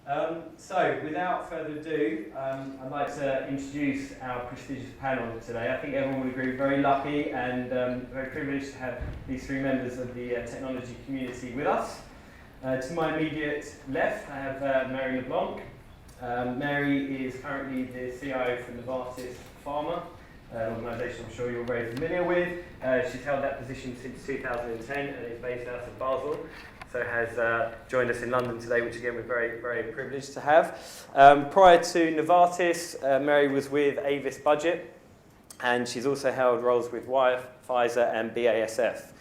So, without further ado, I'd like to introduce our prestigious panel today. I think everyone would agree we're very lucky and very privileged to have these three members of the technology community with us. To my immediate left, I have Mary LeBlanc. Mary is currently the CIO for Novartis Pharma, an organisation I'm sure you're very familiar with. She's held that position since 2010 and is based out of Basel. So has joined us in London today, which again we're very, very privileged to have. Prior to Novartis, Mary was with Avis Budget, and she's also held roles with Pfizer and BASF.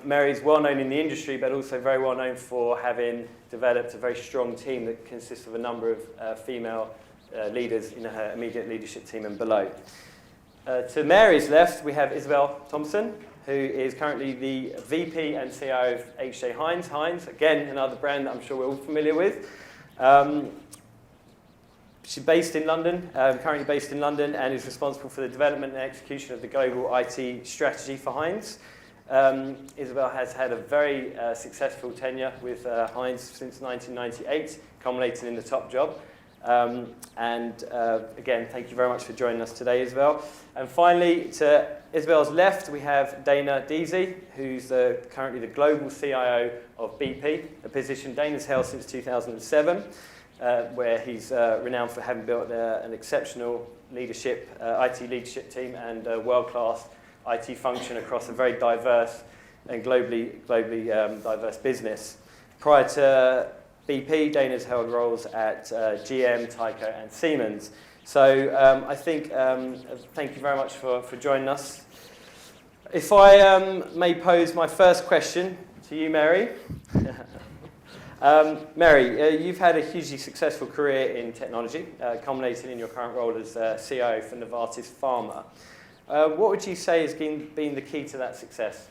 Mary's well known in the industry, but also very well known for having developed a very strong team that consists of a number of female leaders in her immediate leadership team and below. To Mary's left, we have Isobel Thomson, who is currently the VP and CIO of HJ Heinz. Heinz, again, another brand that I'm sure we're all familiar with. She's based in London, currently based in London, and is responsible for the development and execution of the global IT strategy for Heinz. Isobel has had a very successful tenure with Heinz since 1998, culminating in the top job. Again, thank you very much for joining us today, Isobel. And finally, to Isobel's left, we have Dana Deasy, who's currently the global CIO of BP, a position Dana's held since 2007, where he's renowned for having built an exceptional leadership, IT leadership team and a world-class IT function across a very diverse and globally diverse business. Prior to BP, Dana's held roles at GM, Tyco, and Siemens. So I think, thank you very much for joining us. If I may pose my first question to you, Mary. Mary, you've had a hugely successful career in technology, culminating in your current role as CIO for Novartis Pharma. What would you say has been the key to that success?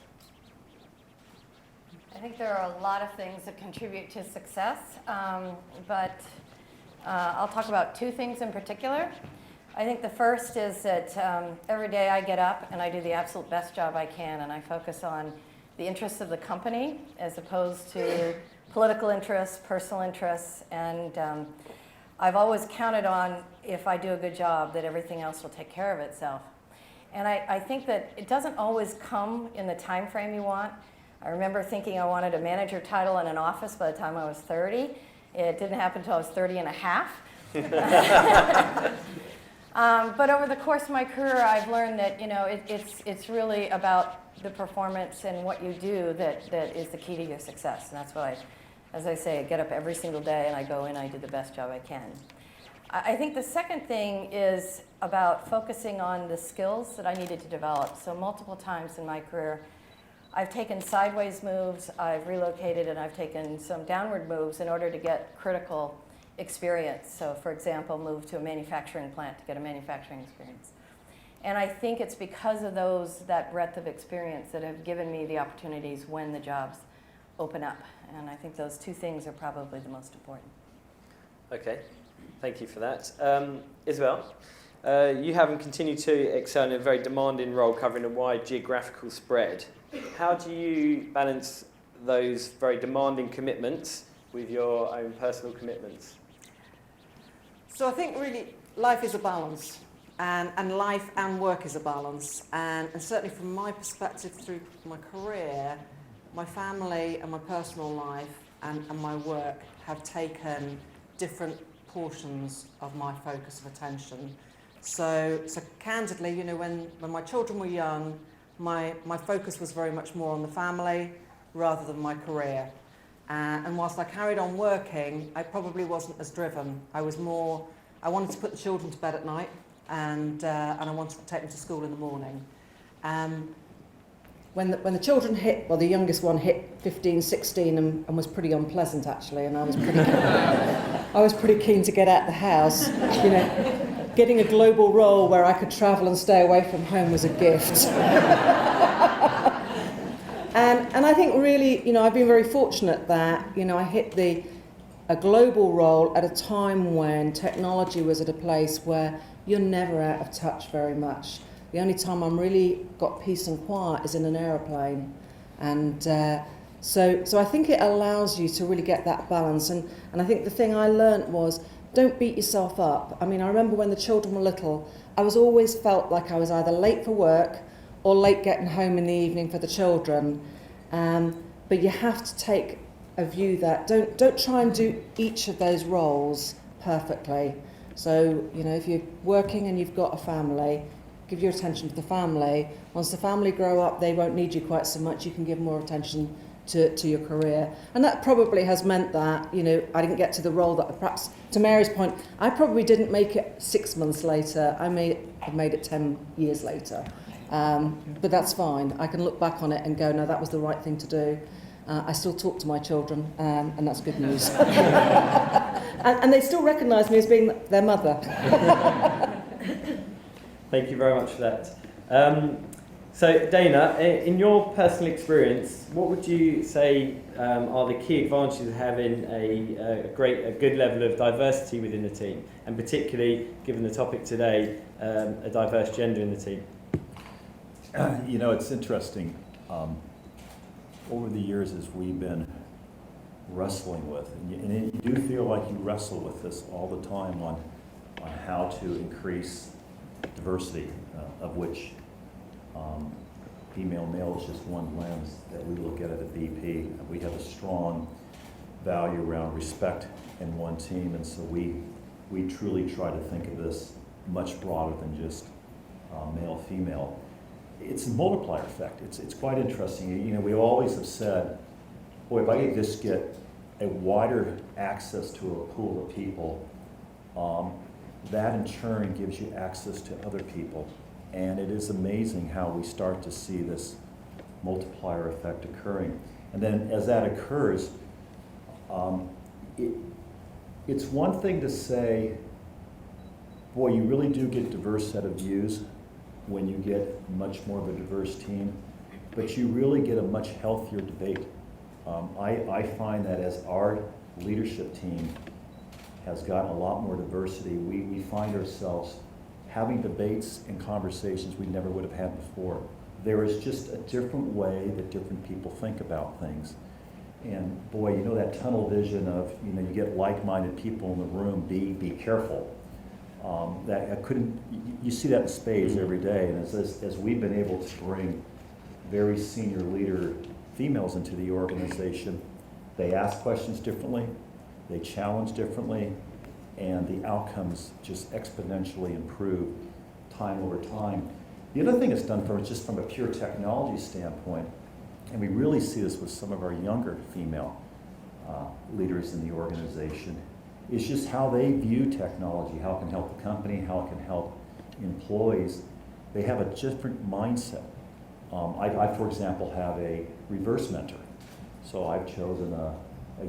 I think there are a lot of things that contribute to success, but I'll talk about two things in particular. I think the first is that every day I get up and I do the absolute best job I can, and I focus on the interests of the company as opposed to political interests, personal interests, and I've always counted on, if I do a good job, that everything else will take care of itself. And I think that it doesn't always come in the time frame you want. I remember thinking I wanted a manager title in an office by the time I was 30. It didn't happen until I was 30 and a half. But over the course of my career, I've learned that it's really about the performance and what you do that is the key to your success. And that's why, as I say, I get up every single day and I go in and I do the best job I can. I think the second thing is about focusing on the skills that I needed to develop. So multiple times in my career, I've taken sideways moves, I've relocated, and I've taken some downward moves in order to get critical experience. So for example, moved to a manufacturing plant to get a manufacturing experience. And I think it's because of that breadth of experience that have given me the opportunities when the jobs open up. And I think those two things are probably the most important. Okay, thank you for that. Isobel, you have continued to excel in a very demanding role covering a wide geographical spread. How do you balance those very demanding commitments with your own personal commitments? So I think really life is a balance, and life and work is a balance. And certainly from my perspective through my career, my family and my personal life and my work have taken different portions of my focus of attention. So candidly, when my children were young, my focus was very much more on the family rather than my career. And whilst I carried on working, I probably wasn't as driven. I wanted to put the children to bed at night, and I wanted to take them to school in the morning. When the children hit, well, the youngest one hit 15, 16 and was pretty unpleasant actually, and I was pretty keen to get out the house. Getting a global role where I could travel and stay away from home was a gift. And I think really, I've been very fortunate that, I hit a global role at a time when technology was at a place where you're never out of touch very much. The only time I'm really got peace and quiet is in an aeroplane. And So I think it allows you to really get that balance. And I think the thing I learnt was, don't beat yourself up. I mean, I remember when the children were little, I was always felt like I was either late for work or late getting home in the evening for the children. But you have to take a view that don't try and do each of those roles perfectly. So, you know, if you're working and you've got a family, give your attention to the family. Once the family grow up, they won't need you quite so much. You can give more attention to your career. And that probably has meant that, you know, I didn't get to the role that perhaps, to Mary's point, I probably didn't make it 6 months later. I made it 10 years later. But that's fine. I can look back on it and go, no, that was the right thing to do. I still talk to my children, and that's good news. and they still recognise me as being their mother. Thank you very much for that. So, Dana, in your personal experience, what would you say are the key advantages of having a good level of diversity within the team, and particularly, given the topic today, a diverse gender in the team? You know, it's interesting. Over the years, as we've been wrestling with, and you do feel like you wrestle with this all the time on how to increase diversity, of which female-male is just one lens that we look at at BP. We have a strong value around respect in one team, and so we truly try to think of this much broader than just male-female. It's a multiplier effect. It's quite interesting. You know, we always have said, boy, if I could just get a wider access to a pool of people, that in turn gives you access to other people. And it is amazing how we start to see this multiplier effect occurring. And then as that occurs, it's one thing to say, boy, you really do get a diverse set of views when you get much more of a diverse team, but you really get a much healthier debate. I find that as our leadership team has gotten a lot more diversity, we find ourselves having debates and conversations we never would have had before. There is just a different way that different people think about things. And boy, you know that tunnel vision of, you know, you get like-minded people in the room, be careful. You see that in spades every day, and as we've been able to bring very senior leader females into the organization, they ask questions differently, they challenge differently, and the outcomes just exponentially improve time over time. The other thing it's done for us, just from a pure technology standpoint, and we really see this with some of our younger female leaders in the organization, is just how they view technology, how it can help the company, how it can help employees. They have a different mindset. I, for example, have a reverse mentor. So I've chosen a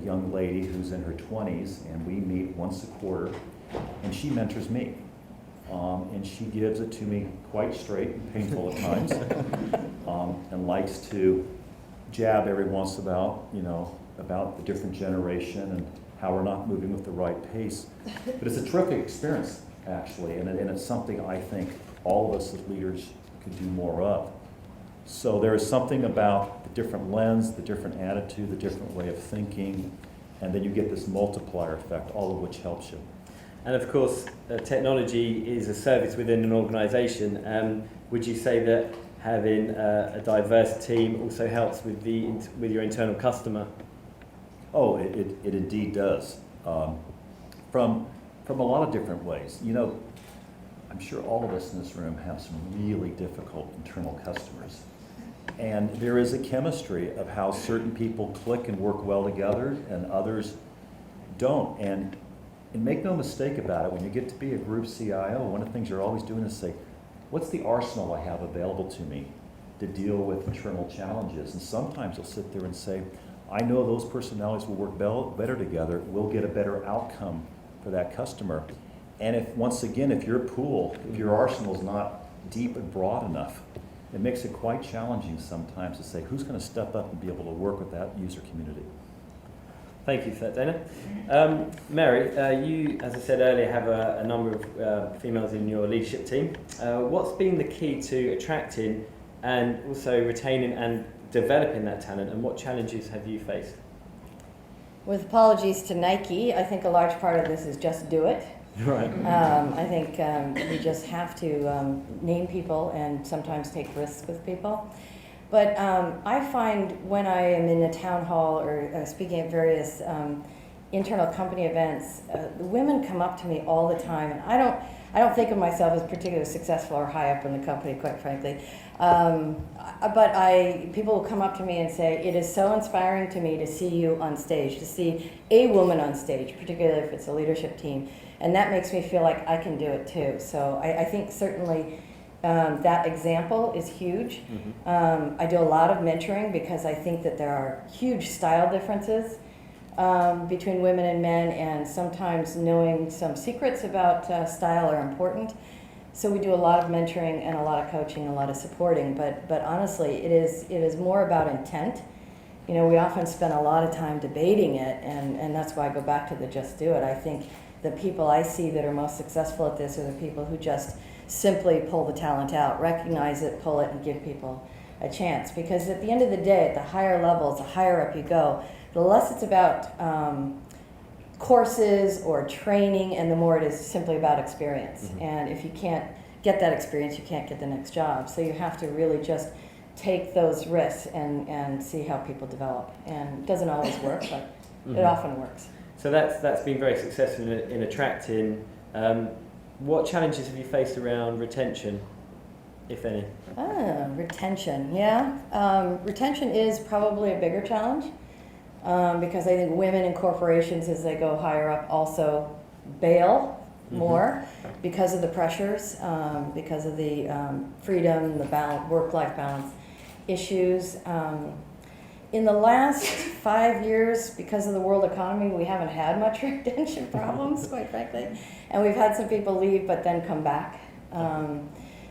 young lady who's in her 20s, and we meet once a quarter, and she mentors me. And she gives it to me quite straight and painful at times, and likes to jab every once about the different generation and how we're not moving with the right pace. But it's a terrific experience, actually, and it's something I think all of us as leaders could do more of. So there is something about the different lens, the different attitude, the different way of thinking, and then you get this multiplier effect, all of which helps you. And of course, technology is a service within an organisation. Would you say that having a diverse team also helps with your internal customer? Oh, it indeed does. From a lot of different ways. You know, I'm sure all of us in this room have some really difficult internal customers. And there is a chemistry of how certain people click and work well together and others don't. And make no mistake about it, when you get to be a group CIO, one of the things you're always doing is say, what's the arsenal I have available to me to deal with internal challenges? And sometimes you'll sit there and say, I know those personalities will work better together, we'll get a better outcome for that customer. And if your pool, if your arsenal is not deep and broad enough, it makes it quite challenging sometimes to say, who's going to step up and be able to work with that user community? Thank you for that, Dana. Mary, you, as I said earlier, have a number of females in your leadership team. What's been the key to attracting and also retaining and developing that talent, and what challenges have you faced? With apologies to Nike, I think a large part of this is just do it. Right. I think you just have to name people and sometimes take risks with people. But I find when I am in a town hall or speaking at various internal company events, the women come up to me all the time, and I don't think of myself as particularly successful or high up in the company, quite frankly. But people will come up to me and say, it is so inspiring to me to see you on stage, to see a woman on stage, particularly if it's a leadership team. And that makes me feel like I can do it too. So I think certainly that example is huge. I do a lot of mentoring because I think that there are huge style differences between women and men, and sometimes knowing some secrets about style are important. So we do a lot of mentoring and a lot of coaching, a lot of supporting, but honestly, it is more about intent. You know, we often spend a lot of time debating it, and that's why I go back to the just do it. I think the people I see that are most successful at this are the people who just simply pull the talent out, recognize it, pull it, and give people a chance. Because at the end of the day, at the higher levels, the higher up you go, the less it's about courses or training, and the more it is simply about experience. And if you can't get that experience, you can't get the next job. So you have to really just take those risks and see how people develop. And it doesn't always work, but it often works. So that's been very successful in attracting. What challenges have you faced around retention, if any? Retention, yeah. Retention is probably a bigger challenge because I think women in corporations, as they go higher up, also bail more because of the pressures, because of the freedom, the balance, work-life balance issues. In the last 5 years, because of the world economy, we haven't had much retention problems, quite frankly. And we've had some people leave but then come back.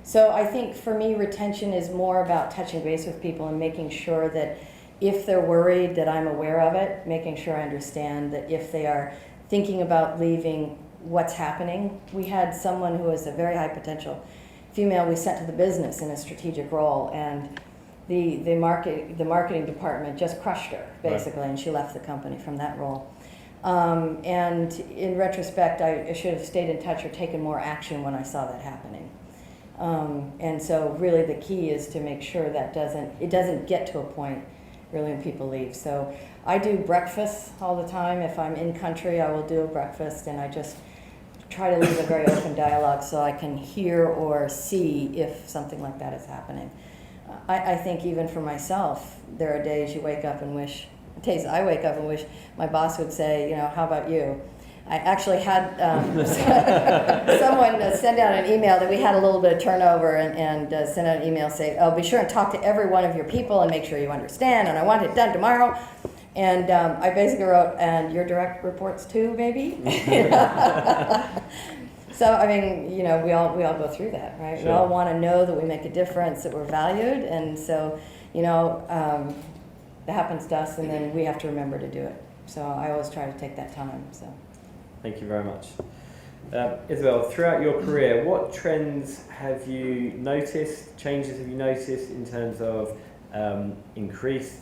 So I think for me, retention is more about touching base with people and making sure that if they're worried, that I'm aware of it, making sure I understand that if they are thinking about leaving, what's happening. We had someone who was a very high potential female we sent to the business in a strategic role, and the marketing department just crushed her, basically, and she left the company from that role. And in retrospect, I should have stayed in touch or taken more action when I saw that happening. And so really the key is to make sure that it doesn't get to a point really when people leave. So I do breakfasts all the time. If I'm in country, I will do a breakfast, and I just try to leave a very open dialogue so I can hear or see if something like that is happening. I think even for myself, there are days you wake up and wish, days I wake up and wish my boss would say, you know, how about you? I actually had someone send out an email that we had a little bit of turnover, and send out an email saying, oh, be sure and talk to every one of your people and make sure you understand, and I want it done tomorrow. And I basically wrote, and your direct reports too, maybe? So, I mean, you know, we all go through that, right? Sure. We all want to know that we make a difference, that we're valued, and so, you know, that happens to us, and then we have to remember to do it. So I always try to take that time, so. Thank you very much. Isobel, throughout your career, what trends have you noticed, changes have you noticed in terms of increased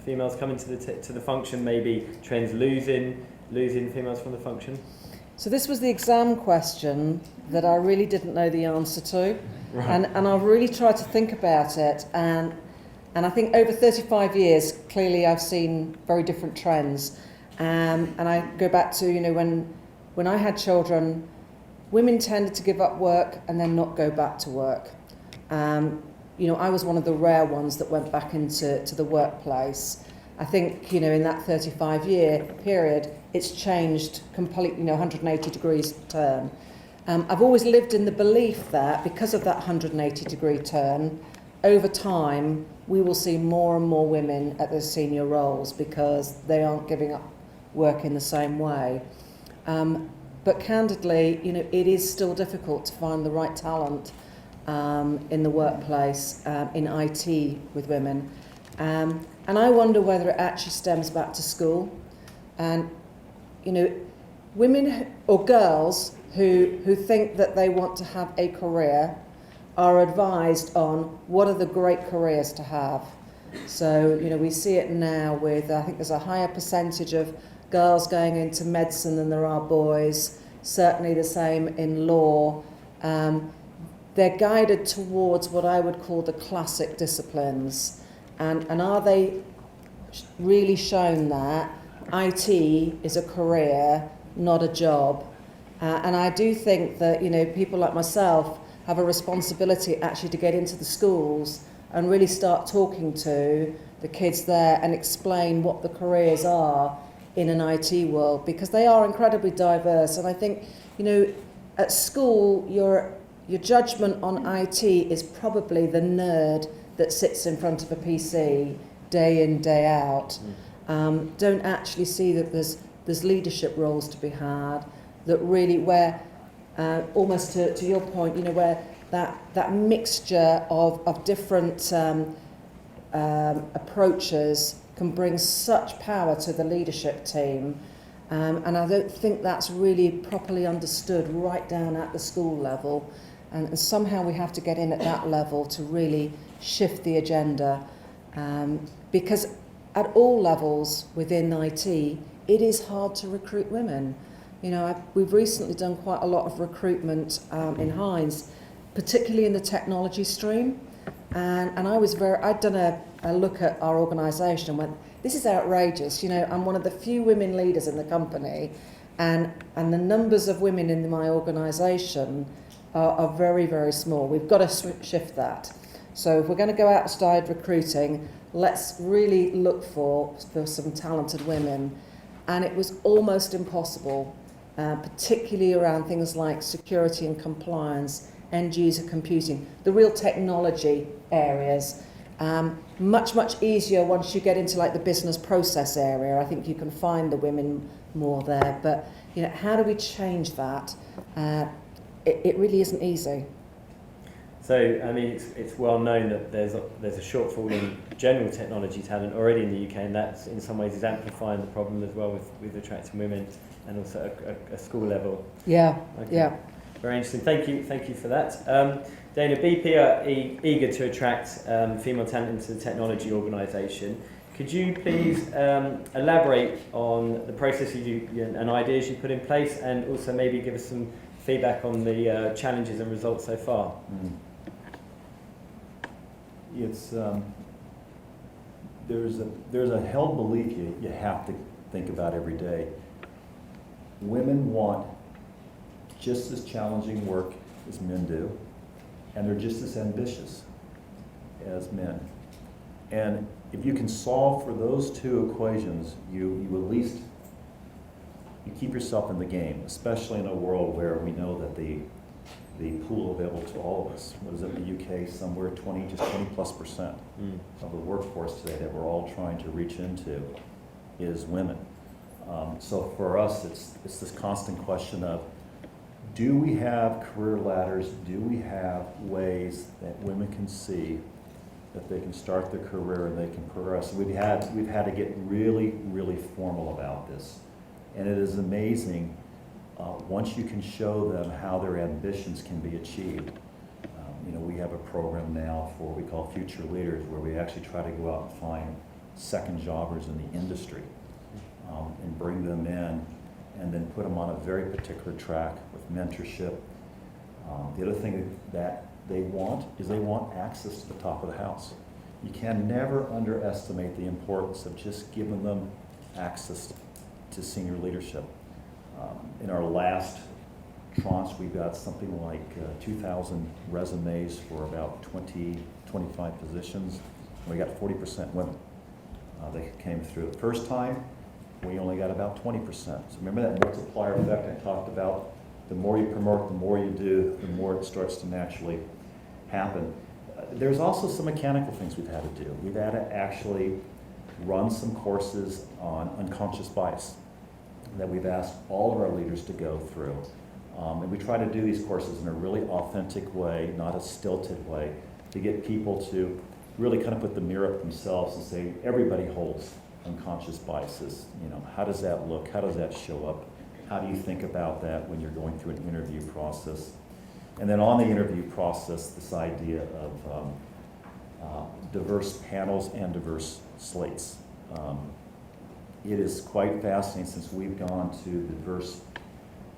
females coming to the function, maybe trends losing females from the function? So this was the exam question that I really didn't know the answer to. Right. And I've really tried to think about it, and I think over 35 years, clearly I've seen very different trends. And I go back to, you know, when I had children, women tended to give up work and then not go back to work. You know, I was one of the rare ones that went back into the workplace. I think, you know, in that 35-year period, it's changed completely, you know, 180 degrees turn. I've always lived in the belief that because of that 180-degree turn, over time, we will see more and more women at those senior roles because they aren't giving up work in the same way. But candidly, you know, it is still difficult to find the right talent in the workplace, in IT with women. And I wonder whether it actually stems back to school. And, you know, women or girls who think that they want to have a career are advised on what are the great careers to have. So, we see it now with, I think there's a higher percentage of girls going into medicine than there are boys, certainly the same in law. They're guided towards what I would call the classic disciplines. And are they really shown that IT is a career, not a job? And I do think that, people like myself have a responsibility actually to get into the schools and really start talking to the kids there and explain what the careers are in an IT world, because they are incredibly diverse. And I think, at school, your judgment on IT is probably the nerd that sits in front of a PC day in, day out. Don't actually see that there's leadership roles to be had, that really where, almost to your point, where that mixture of different approaches can bring such power to the leadership team. And I don't think that's really properly understood right down at the school level. And somehow we have to get in at that level to really shift the agenda. Because at all levels within IT, it is hard to recruit women. We've recently done quite a lot of recruitment in Heinz, particularly in the technology stream. And I'd done a look at our organisation and went, this is outrageous. I'm one of the few women leaders in the company, and the numbers of women in my organisation are very, very small. We've got to shift that. So if we're going to go outside recruiting, let's really look for some talented women. And it was almost impossible, particularly around things like security and compliance, end user computing, the real technology areas. Much easier once you get into like the business process area. I think you can find the women more there. But how do we change that? It really isn't easy. So it's well known that there's a shortfall in general technology talent already in the UK, and that's in some ways is amplifying the problem as well with attracting women, and also a school level. Yeah. Okay. Yeah. Very interesting. Thank you for that. Dana, BP are eager to attract female talent into the technology organisation. Could you please elaborate on the processes and ideas you put in place, and also maybe give us some feedback on the challenges and results so far? It's there's a held belief you have to think about every day. Women want just as challenging work as men do, and they're just as ambitious as men. And if you can solve for those two equations, you at least keep yourself in the game, especially in a world where we know that the pool available to all of us, what is it in the UK, somewhere 20% of the workforce today that we're all trying to reach into is women. So for us, it's this constant question of, do we have career ladders? Do we have ways that women can see that they can start their career and they can progress? We've had to get really, really formal about this. And it is amazing once you can show them how their ambitions can be achieved. We have a program now for what we call Future Leaders, where we actually try to go out and find second jobbers in the industry and bring them in, and then put them on a very particular track with mentorship. The other thing that they want is they want access to the top of the house. You can never underestimate the importance of just giving them access to senior leadership. In our last tranche, we got something like 2,000 resumes for about 25 positions, and we got 40% women that came through. The first time, we only got about 20%. So remember that multiplier effect I talked about? The more you promote, the more you do, the more it starts to naturally happen. There's also some mechanical things we've had to do. We've had to actually run some courses on unconscious bias that we've asked all of our leaders to go through. And we try to do these courses in a really authentic way, not a stilted way, to get people to really kind of put the mirror up themselves and say, everybody holds unconscious biases. How does that look? How does that show up? How do you think about that when you're going through an interview process? And then on the interview process, this idea of diverse panels and diverse slates. It is quite fascinating since we've gone to diverse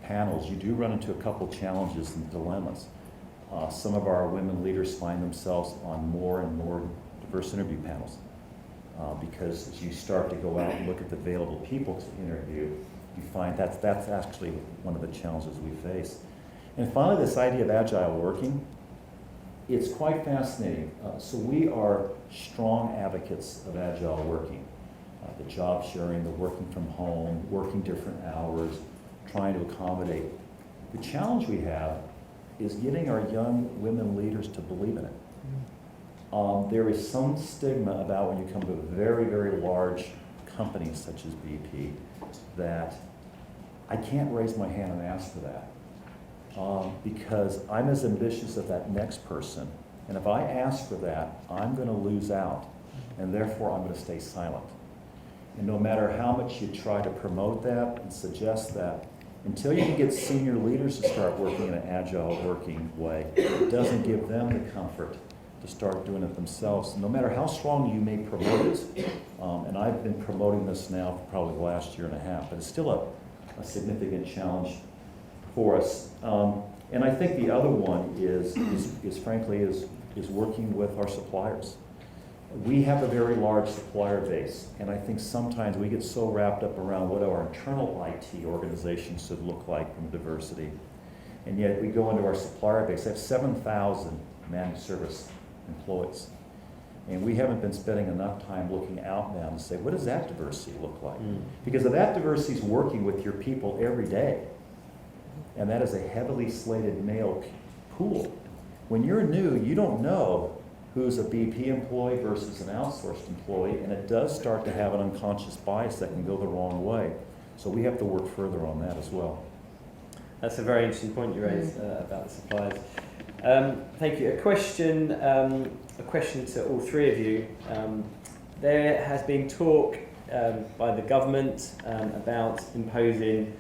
panels. You do run into a couple challenges and dilemmas. Some of our women leaders find themselves on more and more diverse interview panels because as you start to go out and look at the available people to interview, you find that's actually one of the challenges we face. And finally, this idea of agile working, it's quite fascinating. So we are strong advocates of agile working. The job sharing, the working from home, working different hours, trying to accommodate. The challenge we have is getting our young women leaders to believe in it. There is some stigma about when you come to a very, very large company such as BP that I can't raise my hand and ask for that because I'm as ambitious as that next person. And if I ask for that, I'm going to lose out, and therefore I'm going to stay silent. And no matter how much you try to promote that and suggest that, until you can get senior leaders to start working in an agile working way, it doesn't give them the comfort to start doing it themselves, no matter how strong you may promote it. And I've been promoting this now for probably the last year and a half, but it's still a significant challenge for us. And I think the other one is frankly working with our suppliers. We have a very large supplier base, and I think sometimes we get so wrapped up around what our internal IT organization should look like from diversity, and yet we go into our supplier base. I have 7,000 managed service employees, and we haven't been spending enough time looking out now to say, what does that diversity look like? Because if that diversity is working with your people every day, and that is a heavily slated male pool, when you're new, you don't know who's a BP employee versus an outsourced employee, and it does start to have an unconscious bias that can go the wrong way. So we have to work further on that as well. That's a very interesting point you raised about the suppliers. Thank you. A question to all three of you. There has been talk by the government about imposing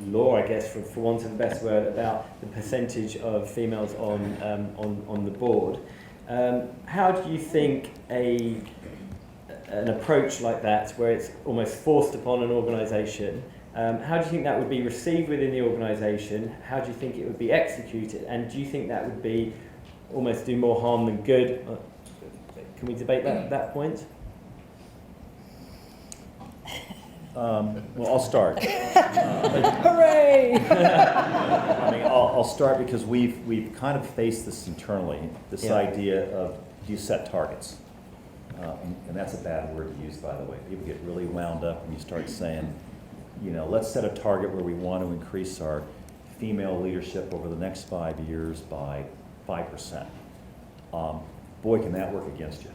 law, I guess, for want of a better word, about the percentage of females on the board. How do you think an approach like that, where it's almost forced upon an organisation, how do you think that would be received within the organisation? How do you think it would be executed? And do you think that would be almost do more harm than good? Can we debate that point? Well, I'll start. Hooray! I mean, I'll start because we've kind of faced this internally, this idea of do you set targets? And that's a bad word to use, by the way. People get really wound up when you start saying, let's set a target where we want to increase our female leadership over the next 5 years by 5%. Boy, can that work against you.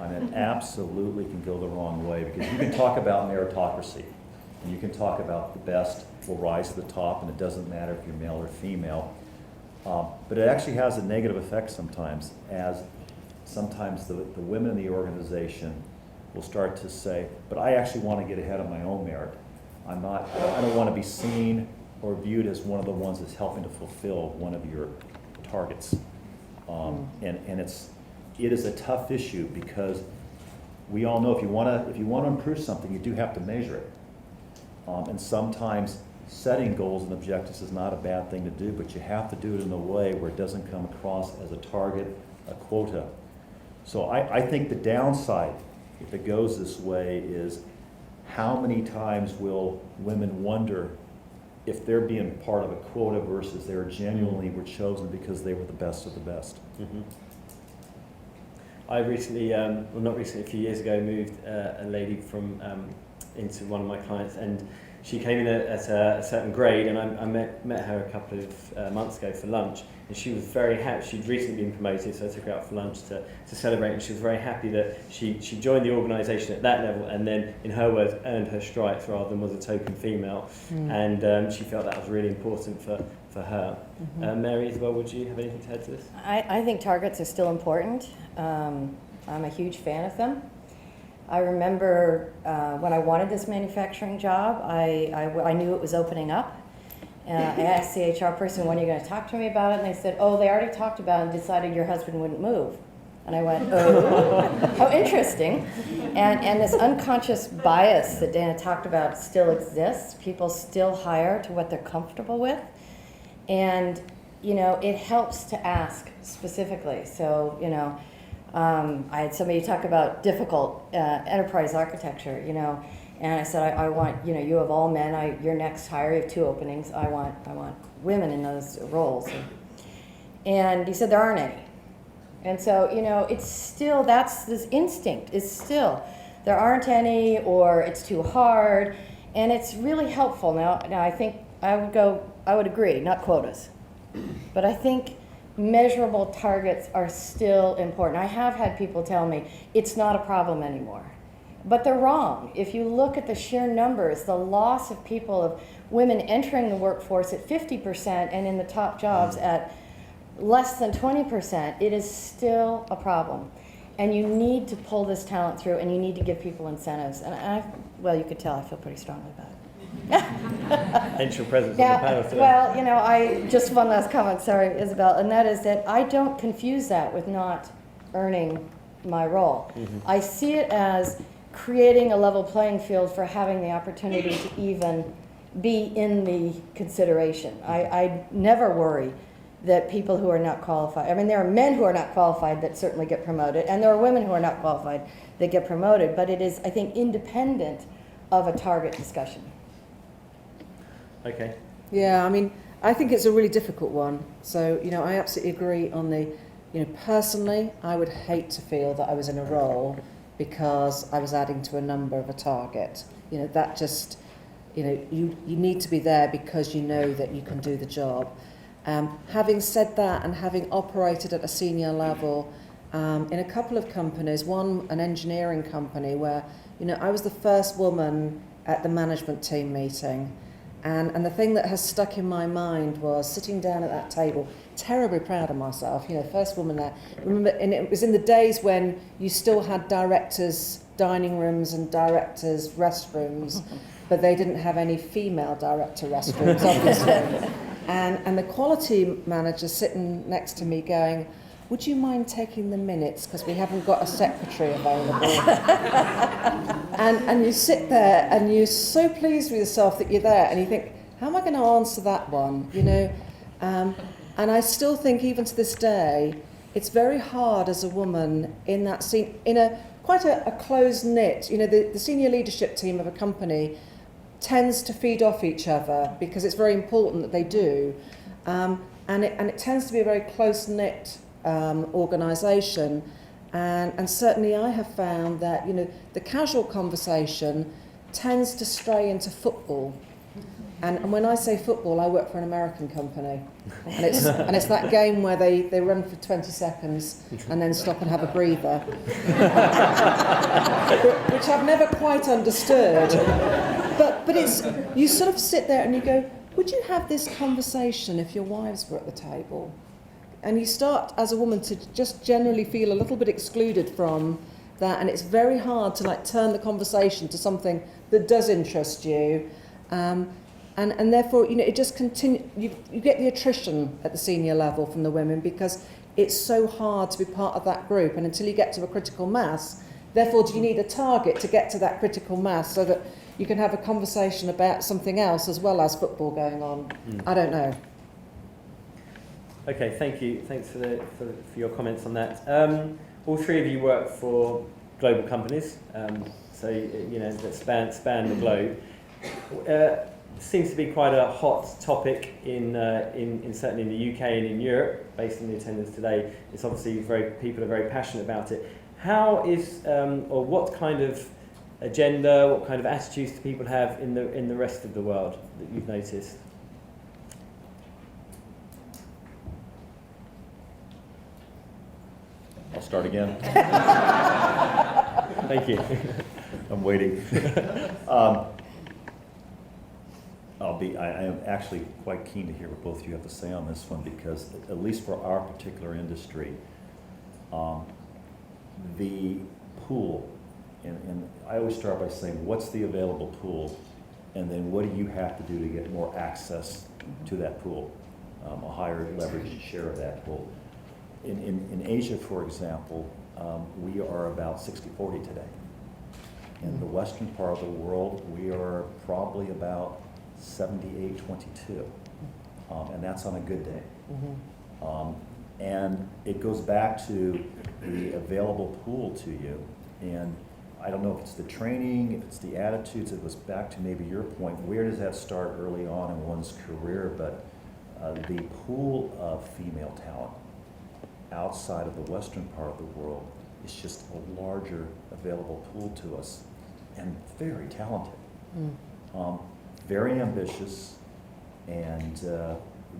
I mean, it absolutely can go the wrong way because you can talk about meritocracy and you can talk about the best will rise to the top, and it doesn't matter if you're male or female. But it actually has a negative effect sometimes, as sometimes the women in the organization will start to say, but I actually want to get ahead of my own merit. I don't want to be seen or viewed as one of the ones that's helping to fulfill one of your targets. And it is a tough issue because we all know if you want to improve something, you do have to measure it. And sometimes setting goals and objectives is not a bad thing to do, but you have to do it in a way where it doesn't come across as a target, a quota. So I think the downside, if it goes this way, is how many times will women wonder if they're being part of a quota versus they're genuinely were chosen because they were the best of the best. Mm-hmm. I recently, not recently, a few years ago, moved a lady from into one of my clients, and she came in at a certain grade, and I met her a couple of months ago for lunch, and she was very happy. She'd recently been promoted, so I took her out for lunch to celebrate, and she was very happy that she joined the organisation at that level, and then, in her words, earned her stripes rather than was a token female, and she felt that was really important for her. Mm-hmm. Mary, as well, would you have anything to add to this? I think targets are still important. I'm a huge fan of them. I remember when I wanted this manufacturing job, I knew it was opening up. I asked the HR person, when are you going to talk to me about it? And they said, oh, they already talked about it and decided your husband wouldn't move. And I went, oh, how interesting. And this unconscious bias that Dana talked about still exists. People still hire to what they're comfortable with. And, you know, it helps to ask specifically. So, you know, I had somebody talk about difficult enterprise architecture, you know, and I said, I want, you know, you have all men, your next hire, you have 2 openings, I want women in those roles. And he said, there aren't any. And so, you know, it's still, that's this instinct is still, there aren't any, or it's too hard, and it's really helpful. Now I think I would agree, not quotas, but I think measurable targets are still important. I have had people tell me it's not a problem anymore, but they're wrong. If you look at the sheer numbers, the loss of people, of women entering the workforce at 50% and in the top jobs at less than 20%, it is still a problem. And you need to pull this talent through, and you need to give people incentives. And well, you could tell I feel pretty strongly about it. Hence your presence Now, on the panel today. well, you know, just one last comment, sorry, Isabel, and that is that I don't confuse that with not earning my role. I see it as creating a level playing field for having the opportunity to even be in the consideration. I never worry that people who are not qualified, I mean, there are men who are not qualified that certainly get promoted, and there are women who are not qualified that get promoted, but it is, I think, independent of a target discussion. Okay. Yeah, I mean, I think it's a really difficult one. So, you know, I absolutely agree on the, you know, personally, I would hate to feel that I was in a role because I was adding to a number of a target. You know, that just, you know, you need to be there because you know that you can do the job. Having said that, and having operated at a senior level in a couple of companies, one an engineering company where, you know, I was the first woman at the management team meeting. And the thing that has stuck in my mind was sitting down at that table, terribly proud of myself, you know, first woman there. Remember, and it was in the days when you still had directors' dining rooms and directors' restrooms, but they didn't have any female director restrooms, obviously. And the quality manager sitting next to me going, would you mind taking the minutes because we haven't got a secretary available? and you sit there and you're so pleased with yourself that you're there and you think, how am I going to answer that one? You know, and I still think even to this day, it's very hard as a woman in that scene, in quite a close knit, you know, the senior leadership team of a company tends to feed off each other because it's very important that they do, and it tends to be a very close knit organisation, and certainly I have found that, you know, the casual conversation tends to stray into football, and when I say football, I work for an American company, and it's that game where they run for 20 seconds and then stop and have a breather, which I've never quite understood. But it's, you sort of sit there and you go, would you have this conversation if your wives were at the table? And you start as a woman to just generally feel a little bit excluded from that, and it's very hard to like turn the conversation to something that does interest you, and therefore, you know, it just continue. You get the attrition at the senior level from the women because it's so hard to be part of that group, and until you get to a critical mass, therefore, do you need a target to get to that critical mass so that you can have a conversation about something else as well as football going on? I don't know. Okay, thank you. Thanks for your comments on that. All three of you work for global companies, so you know that span the globe. Seems to be quite a hot topic in certainly in the UK and in Europe, based on the attendance today. It's obviously people are very passionate about it. How is or what kind of agenda, what kind of attitudes do people have in the rest of the world that you've noticed? I'll start again. Thank you. I'm waiting. I am actually quite keen to hear what both of you have to say on this one, because at least for our particular industry, the pool, and I always start by saying, what's the available pool? And then what do you have to do to get more access to that pool, a higher leverage share of that pool? in Asia, for example, we are about 60-40 today. In the western part of the world, we are probably about 78-22, and that's on a good day. And it goes back to the available pool to you, and I don't know if it's the training, if it's the attitudes. It goes back to maybe your point. Where does that start early on in one's career? But the pool of female talent outside of the western part of the world is just a larger available pool to us, and very talented, very ambitious, and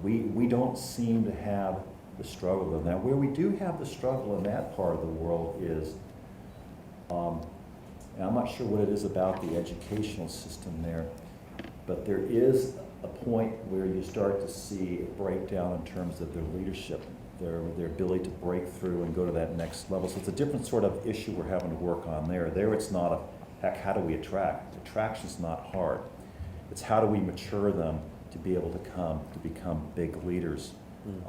we don't seem to have the struggle in that. Where we do have the struggle in that part of the world is, and I'm not sure what it is about the educational system there, but there is a point where you start to see a breakdown in terms of their leadership, their ability to break through and go to that next level. So it's a different sort of issue we're having to work on there. There it's not a, heck, how do we attract? Attraction's not hard. It's how do we mature them to be able to become big leaders.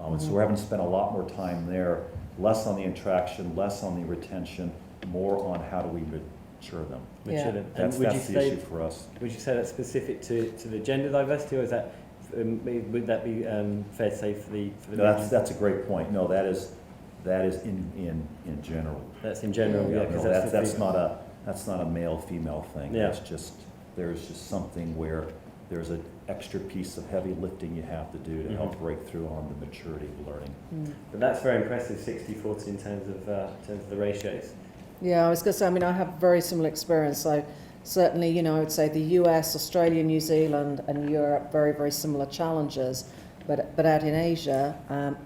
And so we're having to spend a lot more time there, less on the attraction, less on the retention, more on how do we mature them. Yeah. That's the issue for us. Would you say that's specific to the gender diversity, or is that would that be fair to say for the? No, that's a great point. No, that is in general. That's in general, yeah. No, that's not a male female thing. Yeah. It's just there's just something where there's an extra piece of heavy lifting you have to do to help break through on the maturity of learning. But that's very impressive, 60-40 in terms of the ratios. Yeah, I was going to say, I mean, I have very similar experience. So certainly, you know, I would say the US, Australia, New Zealand and Europe, very, very similar challenges. But out in Asia,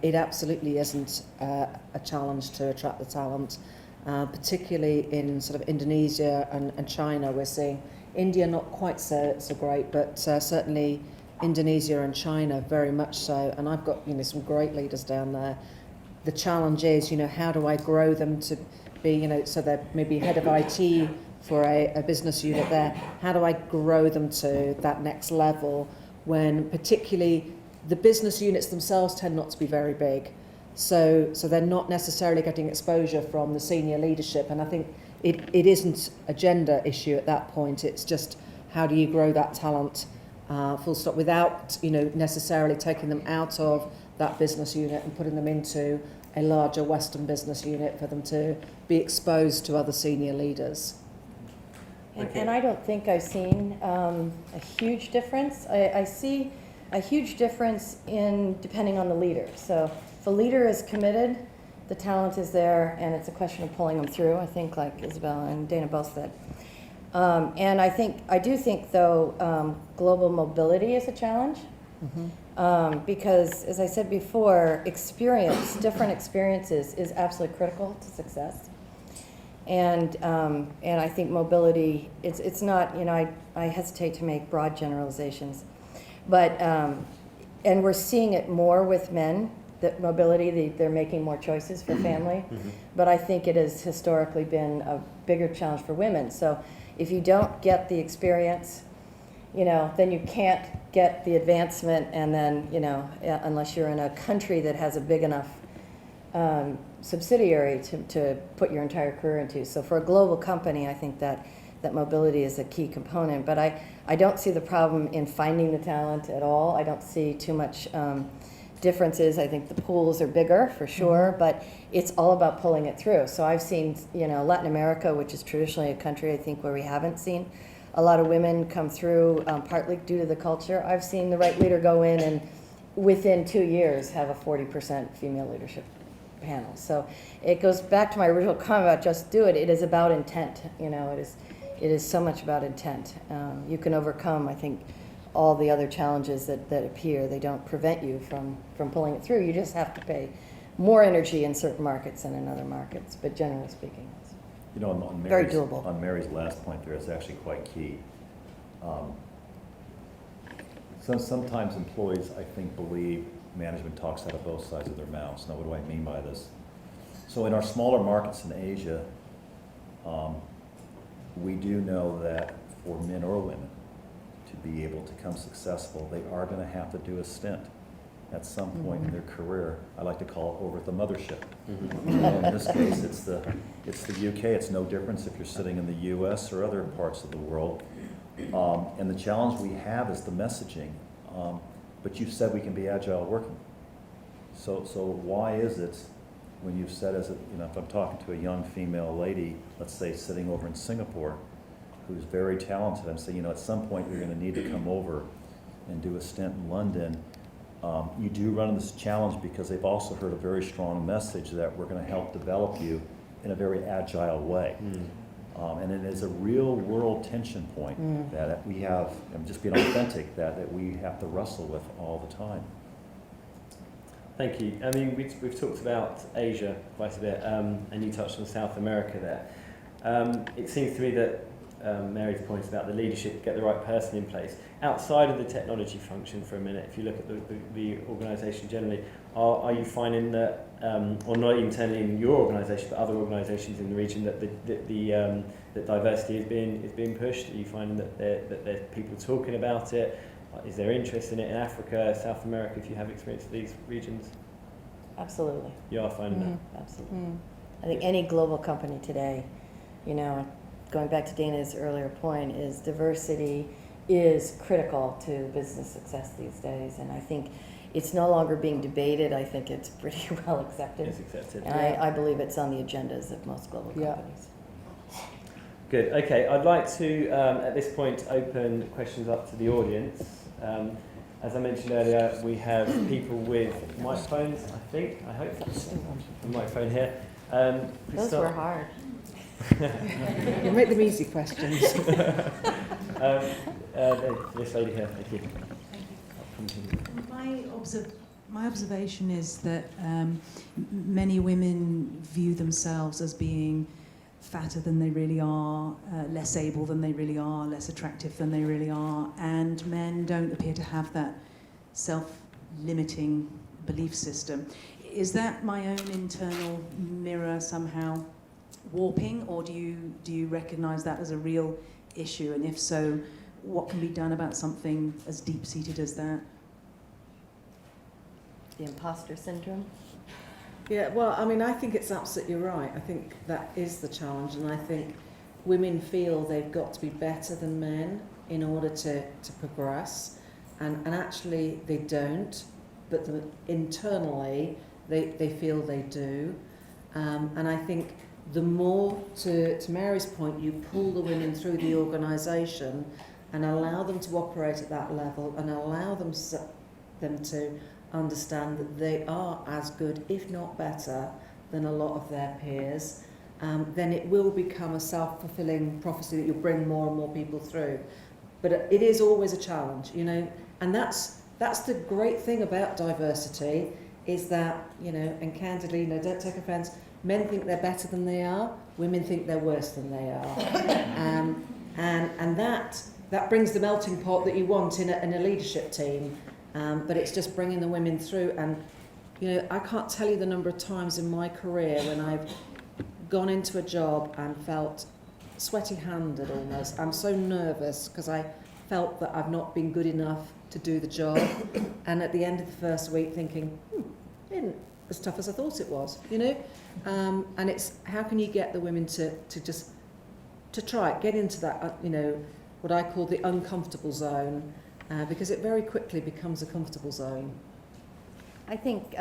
it absolutely isn't a challenge to attract the talent, particularly in sort of Indonesia and China. We're seeing India not quite so great, but certainly Indonesia and China very much so. And I've got, you know, some great leaders down there. The challenge is, you know, how do I grow them to be, you know, so they're maybe head of IT for a business unit there. How do I grow them to that next level when particularly the business units themselves tend not to be very big. So they're not necessarily getting exposure from the senior leadership. And I think it isn't a gender issue at that point. It's just how do you grow that talent full stop without, you know, necessarily taking them out of that business unit and putting them into a larger Western business unit for them to be exposed to other senior leaders. And I don't think I've seen a huge difference. I see a huge difference in depending on the leader. So if a leader is committed, the talent is there, and it's a question of pulling them through, I think, like Isabel and Dana both said. And I do think, though, global mobility is a challenge. Because, as I said before, different experiences is absolutely critical to success. And I think mobility, it's not, you know, I hesitate to make broad generalizations, but, and we're seeing it more with men, that mobility, they're making more choices for family, but I think it has historically been a bigger challenge for women. So if you don't get the experience, you know, then you can't get the advancement, and then, you know, unless you're in a country that has a big enough subsidiary to put your entire career into. So for a global company, I think that mobility is a key component. But I don't see the problem in finding the talent at all. I don't see too much differences. I think the pools are bigger for sure, but it's all about pulling it through. So I've seen, you know, Latin America, which is traditionally a country I think where we haven't seen a lot of women come through, partly due to the culture. I've seen the right leader go in and within 2 years have a 40% female leadership panel. So it goes back to my original comment about just do it. It is about intent. You know, it is so much about intent. You can overcome, I think, all the other challenges that appear. They don't prevent you from pulling it through. You just have to pay more energy in certain markets than in other markets. But generally speaking, it's you know, on very doable. On Mary's last point there, it's actually quite key. Sometimes employees, I think, believe management talks out of both sides of their mouths. Now, what do I mean by this? So in our smaller markets in Asia, we do know that for men or women to be able to become successful, they are going to have to do a stint at some point in their career. I like to call it over at the mothership. In this case, it's the UK. It's no difference if you're sitting in the US or other parts of the world. And the challenge we have is the messaging. But you said we can be agile working. So why is it when you've said, if I'm talking to a young female lady, let's say sitting over in Singapore, who's very talented, I'm saying, at some point you're going to need to come over and do a stint in London. You do run into this challenge because they've also heard a very strong message that we're going to help develop you in a very agile way. And it is a real world tension point that we have, and just being authentic, that we have to wrestle with all the time. Thank you. I mean, we've talked about Asia quite a bit, and you touched on South America there. It seems to me that Mary's point about the leadership, get the right person in place. Outside of the technology function for a minute, if you look at the organisation generally, are you finding that, or not even internally in your organisation, but other organisations in the region, that that diversity is being pushed? Are you finding that there's people talking about it? Is there interest in it in Africa, South America, if you have experience in these regions? Absolutely. You are finding that? Absolutely. I think any global company today, going back to Dana's earlier point, is diversity is critical to business success these days, and I think it's no longer being debated. I think it's pretty well accepted. It's accepted. And I believe it's on the agendas of most global companies. Good. Okay, I'd like to, at this point, open questions up to the audience. As I mentioned earlier, we have people with microphones, I hope. A microphone here. Those were hard. You make them easy questions. This lady here, thank you. My observation is that many women view themselves as being fatter than they really are, less able than they really are, less attractive than they really are, and men don't appear to have that self-limiting belief system. Is that my own internal mirror somehow warping, or do you recognise that as a real issue? And if so, what can be done about something as deep-seated as that? The imposter syndrome? Yeah, well, I mean, I think it's absolutely right. I think that is the challenge, and I think women feel they've got to be better than men in order to progress, and actually they don't, but internally they feel they do. And I think the more, to Mary's point, you pull the women through the organisation and allow them to operate at that level and allow them to understand that they are as good, if not better, than a lot of their peers, then it will become a self-fulfilling prophecy that you'll bring more and more people through. But it is always a challenge, and that's the great thing about diversity, is that, and candidly, don't take offence, men think they're better than they are, women think they're worse than they are. And that brings the melting pot that you want in a leadership team. But it's just bringing the women through, and I can't tell you the number of times in my career when I've gone into a job and felt sweaty-handed almost. I'm so nervous because I felt that I've not been good enough to do the job, and at the end of the first week thinking, it isn't as tough as I thought it was, and it's how can you get the women to try it, get into that, what I call the uncomfortable zone. Because it very quickly becomes a comfortable zone. I think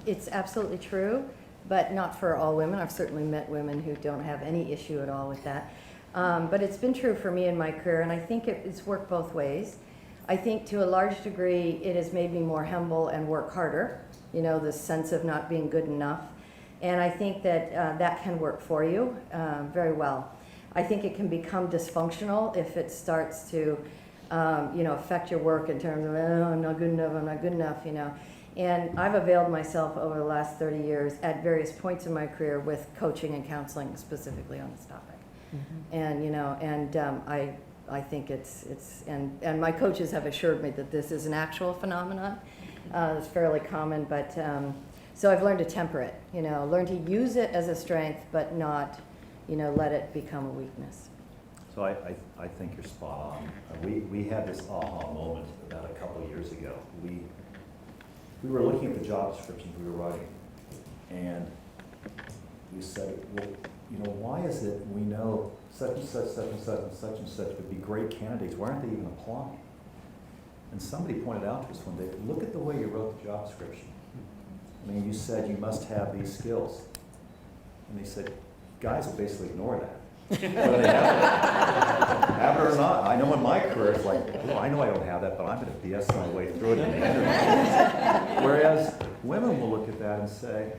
it's absolutely true, but not for all women. I've certainly met women who don't have any issue at all with that. But it's been true for me in my career, and I think it's worked both ways. I think to a large degree it has made me more humble and work harder, this sense of not being good enough. And I think that that can work for you very well. I think it can become dysfunctional if it starts to affect your work in terms of, I'm not good enough, And I've availed myself over the last 30 years at various points in my career with coaching and counseling specifically on this topic. Mm-hmm. And I think it's and my coaches have assured me that this is an actual phenomenon. It's fairly common, but so I've learned to temper it, learn to use it as a strength, but not, let it become a weakness. So I think you're spot on. We had this aha moment about a couple of years ago. we were looking at the job descriptions we were writing, and we said, well, you know, why is it we know such and such, such and such, and such and such would be great candidates, why aren't they even applying? And somebody pointed out to us one day, look at the way you wrote the job description. I mean, you said you must have these skills. And they said, guys will basically ignore that. Whether they have it or not. I know in my career, it's like, well, I know I don't have that, but I'm going to BS my way through it in the interview. Whereas women will look at that and say,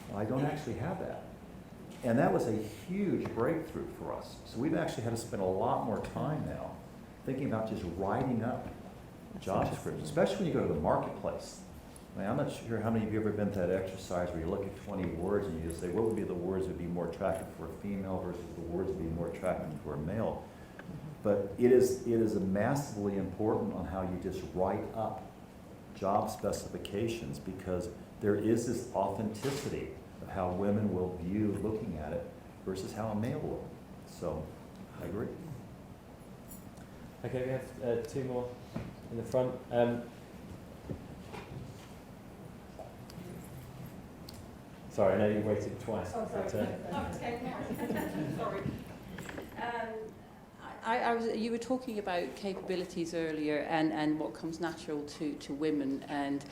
well, I don't actually have that. And that was a huge breakthrough for us. So we've actually had to spend a lot more time now thinking about just writing up job descriptions, especially when you go to the marketplace. I mean, I'm not sure how many of you have ever been to that exercise where you look at 20 words and you just say, what would be the words that would be more attractive for a female versus the words that would be more attractive for a male? But it is massively important on how you just write up job specifications, because there is this authenticity of how women will view looking at it versus how a male will. So, I agree. Okay, we have two more in the front. Sorry, I know you waited twice. Oh, sorry. But, No, it's okay. Sorry. You were talking about capabilities earlier and what comes natural to women, and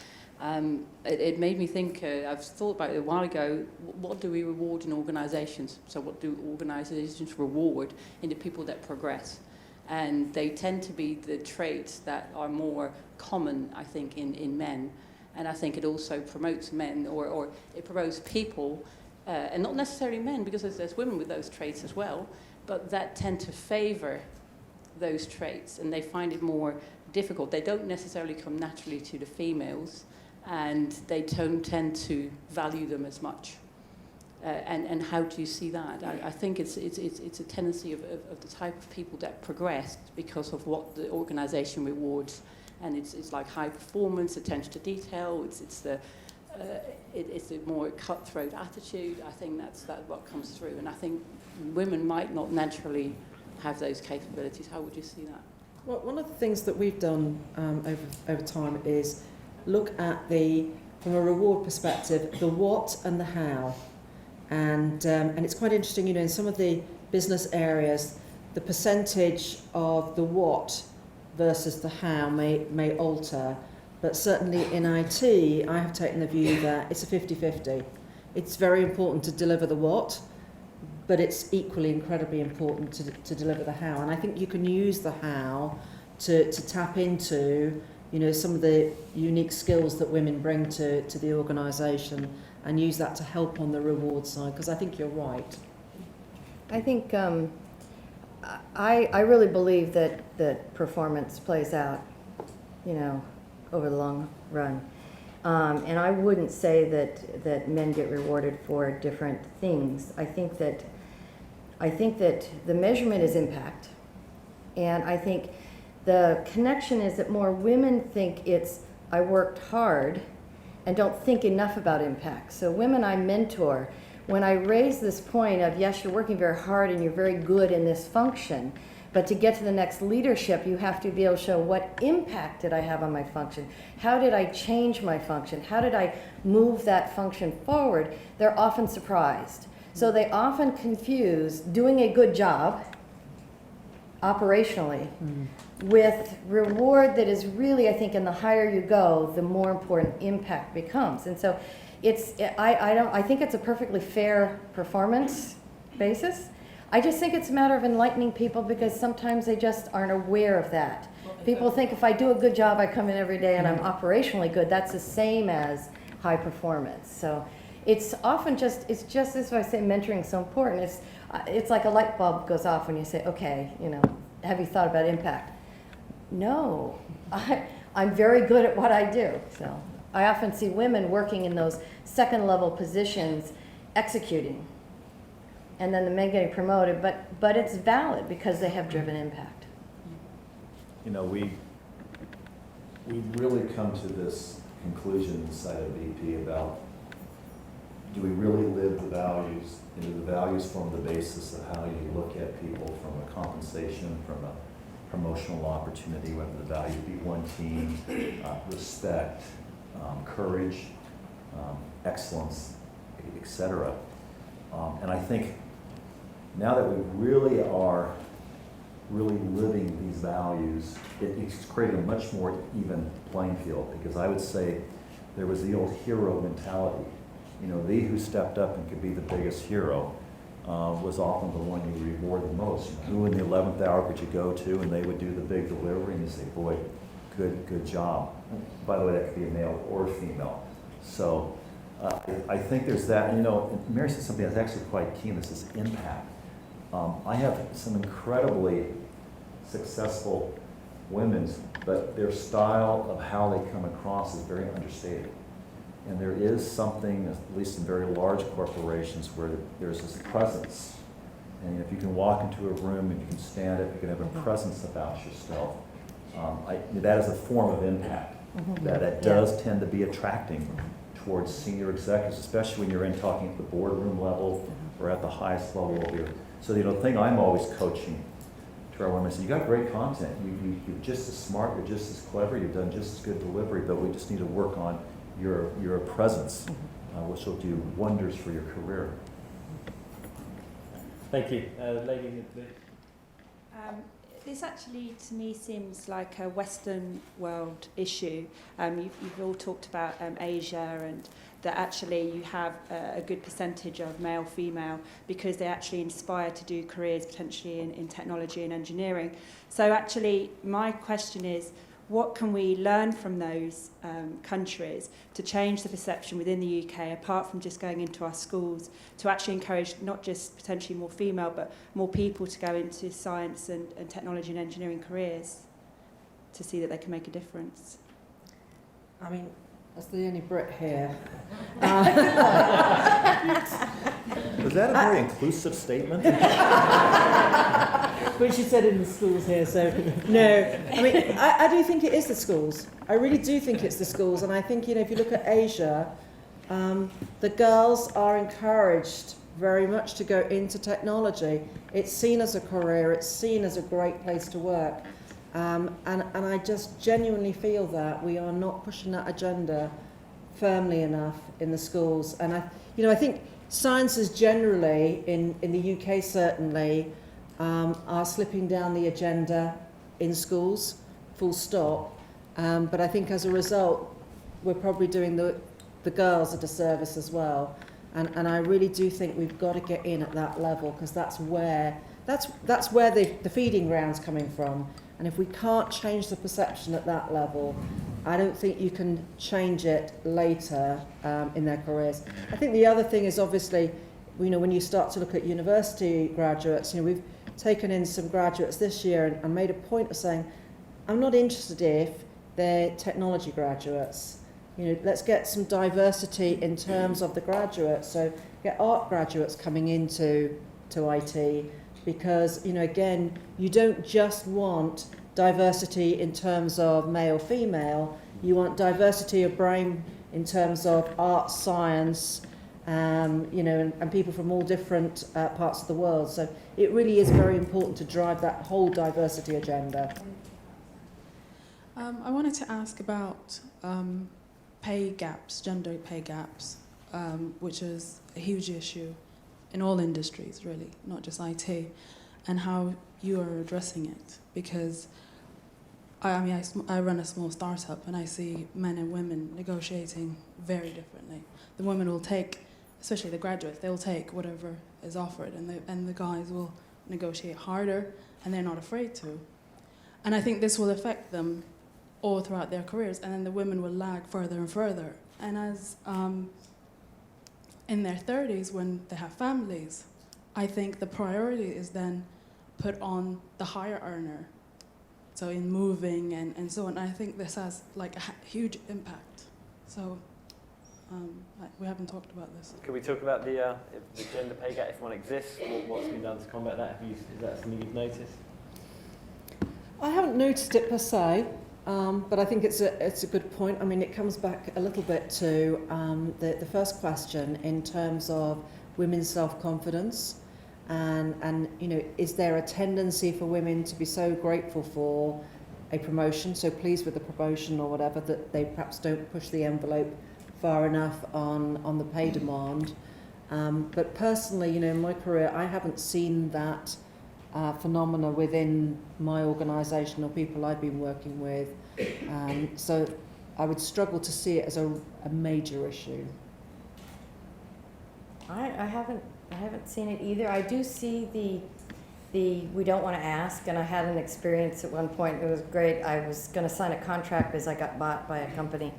it made me think, I've thought about it a while ago, what do we reward in organisations? So what do organisations reward in the people that progress? And they tend to be the traits that are more common, I think, in men. And I think it also promotes men, or it promotes people, and not necessarily men, because there's women with those traits as well, but that tend to favour those traits, and they find it more difficult. They don't necessarily come naturally to the females, and they don't tend to value them as much. And how do you see that? I think it's a tendency of the type of people that progress because of what the organisation rewards. And it's like high performance, attention to detail. It's the more cutthroat attitude. I think that's what comes through. And I think women might not naturally have those capabilities. How would you see that? Well, one of the things that we've done over time is look at from a reward perspective, the what and the how. And it's quite interesting, you know, in some of the business areas, the percentage of the what versus the how may alter, but certainly in IT, I have taken the view that it's a 50-50. It's very important to deliver the what, but it's equally incredibly important to deliver the how. And I think you can use the how to tap into, you know, some of the unique skills that women bring to the organisation, and use that to help on the reward side, because I think you're right. I think I really believe that performance plays out, you know, over the long run. And I wouldn't say that men get rewarded for different things. I think that the measurement is impact. And I think the connection is that more women think it's, I worked hard, and don't think enough about impact. So women I mentor, when I raise this point of, yes, you're working very hard and you're very good in this function, but to get to the next leadership, you have to be able to show what impact did I have on my function? How did I change my function? How did I move that function forward? They're often surprised. So they often confuse doing a good job operationally with reward that is really, I think, and the higher you go, the more important impact becomes. And so I think it's a perfectly fair performance basis. I just think it's a matter of enlightening people, because sometimes they just aren't aware of that. People think if I do a good job, I come in every day and I'm operationally good, that's the same as high performance. So it's often just, this is why I say mentoring is so important. It's like a light bulb goes off when you say, okay, you know, have you thought about impact? No, I'm very good at what I do. So I often see women working in those second level positions executing, and then the men getting promoted, but it's valid because they have driven impact. You know, we really come to this conclusion inside of BP about, do we really live the values? And do the values form the basis of how you look at people, from a compensation, from a promotional opportunity, whether the value be one team, respect, courage, excellence, etc. And I think now that we really are living these values, it's created a much more even playing field, because I would say there was the old hero mentality. You know, the who stepped up and could be the biggest hero was often the one you reward the most. You know, who in the 11th hour could you go to, and they would do the big delivery, and you say, boy, good job. By the way, that could be a male or a female. So I think there's that. And, you know, and Mary said something that's actually quite key, and this is impact. I have some incredibly successful women, but their style of how they come across is very understated. And there is something, at least in very large corporations, where there's this presence. And if you can walk into a room and you can stand it, you can have a presence about yourself. That is a form of impact that does tend to be attracting towards senior executives, especially when you're in talking at the boardroom level or at the highest level of your. So, you know, the thing I'm always coaching to our women is, you got great content. You're just as smart, you're just as clever, you've done just as good delivery, but we just need to work on your presence, which will do wonders for your career. Thank you. Lady in the blue. This actually, to me, seems like a Western world issue. You've all talked about Asia, and that actually you have a good percentage of male-female because they're actually inspired to do careers potentially in technology and engineering. So actually, my question is, what can we learn from those countries to change the perception within the UK, apart from just going into our schools, to actually encourage not just potentially more female, but more people to go into science and technology and engineering careers to see that they can make a difference? I mean, as the only Brit here. Was that a very inclusive statement? Which you said in the schools here, so no. I mean, I do think it is the schools. I really do think it's the schools, and I think, you know, if you look at Asia, the girls are encouraged very much to go into technology. It's seen as a career, it's seen as a great place to work, and I just genuinely feel that we are not pushing that agenda firmly enough in the schools. And I think sciences generally, in the UK certainly, are slipping down the agenda in schools, full stop. But I think as a result, we're probably doing the girls a disservice as well. And I really do think we've got to get in at that level, because that's where the feeding ground's coming from. And if we can't change the perception at that level, I don't think you can change it later in their careers. I think the other thing is, obviously, you know, when you start to look at university graduates, you know, we've taken in some graduates this year and made a point of saying, I'm not interested if they're technology graduates. You know, let's get some diversity in terms of the graduates. So get art graduates coming into IT, because, you know, again, you don't just want diversity in terms of male, female. You want diversity of brain in terms of art, science, you know, and people from all different parts of the world. So it really is very important to drive that whole diversity agenda. I wanted to ask about pay gaps, gender pay gaps, which is a huge issue in all industries, really, not just IT, and how you are addressing it. Because I run a small startup, and I see men and women negotiating very differently. The women will take, especially the graduates, they'll take whatever is offered, and the guys will negotiate harder, and they're not afraid to. And I think this will affect them all throughout their careers, and then the women will lag further and further. And as in their 30s, when they have families, I think the priority is then put on the higher earner. So in moving and so on, I think this has like a huge impact. So we haven't talked about this. Could we talk about the gender pay gap, if one exists? What's been done to combat that? Is that something you've noticed? I haven't noticed it per se, but I think it's a good point. I mean, it comes back a little bit to the first question in terms of women's self-confidence, and you know, is there a tendency for women to be so grateful for a promotion, so pleased with the promotion or whatever, that they perhaps don't push the envelope far enough on the pay demand. But personally, you know, in my career, I haven't seen that phenomena within my organisation or people I've been working with. So I would struggle to see it as a major issue. I haven't seen it either. I do see the we don't want to ask, and I had an experience at one point. It was great. I was going to sign a contract because I got bought by a company,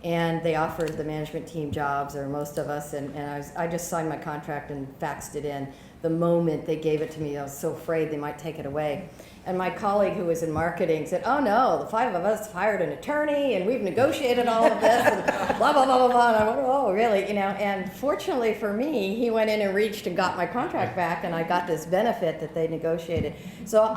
and they offered the management team jobs, or most of us, and I just signed my contract and faxed it in. The moment they gave it to me, I was so afraid they might take it away. And my colleague who was in marketing said, "Oh no, the 5 of us hired an attorney and we've negotiated all of this and blah, blah, blah, blah, blah." And I went, "Oh, really?" You know, and fortunately for me, he went in and reached and got my contract back, and I got this benefit that they negotiated. So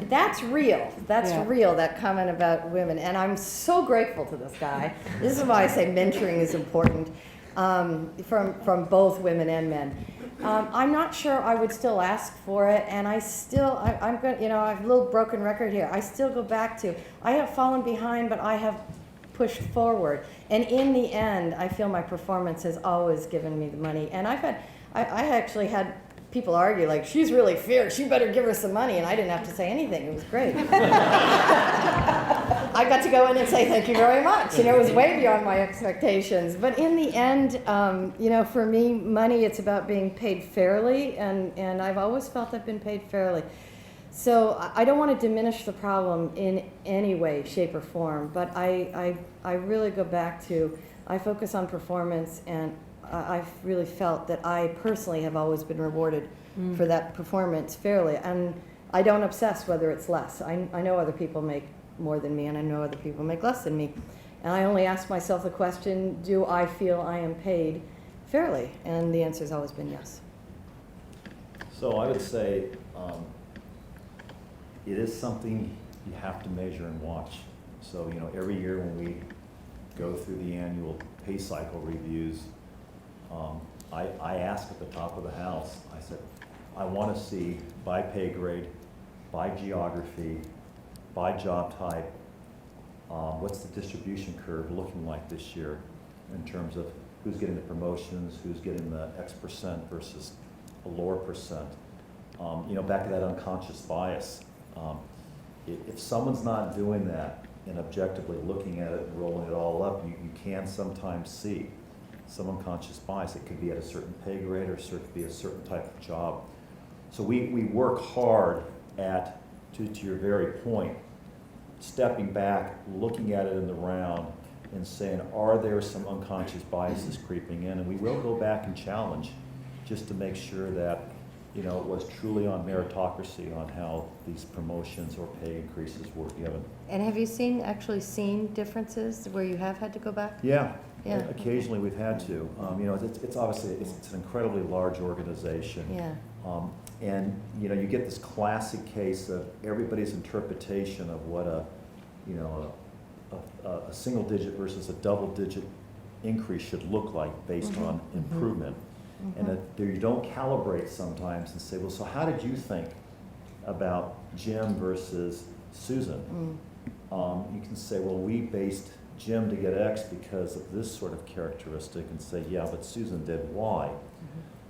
that's real. That's real, that comment about women. And I'm so grateful to this guy. This is why I say mentoring is important, from both women and men. I'm not sure I would still ask for it, and I'm going, you know, I have a little broken record here. I still go back to, I have fallen behind, but I have pushed forward. And in the end, I feel my performance has always given me the money. And I actually had people argue, like, "She's really fierce, you better give her some money," and I didn't have to say anything. It was great. I got to go in and say, "Thank you very much." You know, it was way beyond my expectations. But in the end, you know, for me, money, it's about being paid fairly, and I've always felt I've been paid fairly. So I don't want to diminish the problem in any way, shape, or form, but I really go back to, I focus on performance, and I've really felt that I personally have always been rewarded for that performance fairly. And I don't obsess whether it's less. I know other people make more than me, and I know other people make less than me. And I only ask myself the question, do I feel I am paid fairly? And the answer has always been yes. So I would say it is something you have to measure and watch. So, you know, every year when we go through the annual pay cycle reviews, I ask at the top of the house, I said, I want to see by pay grade, by geography, by job type, what's the distribution curve looking like this year in terms of who's getting the promotions, who's getting the X percent versus a lower percent. You know, back to that unconscious bias. If someone's not doing that and objectively looking at it and rolling it all up, you can sometimes see some unconscious bias. It could be at a certain pay grade, or it could be a certain type of job. So we work hard at, to your very point, stepping back, looking at it in the round, and saying, are there some unconscious biases creeping in? And we will go back and challenge, just to make sure that, you know, it was truly on meritocracy on how these promotions or pay increases were given. And have you actually seen differences where you have had to go back? Yeah. Yeah. Occasionally we've had to. You know, it's obviously, it's an incredibly large organization. Yeah. And, you know, you get this classic case of everybody's interpretation of what a single digit versus a double digit increase should look like based on improvement. And that you don't calibrate sometimes and say, well, so how did you think about Jim versus Susan? You can say, well, we based Jim to get X because of this sort of characteristic, and say, yeah, but Susan did Y.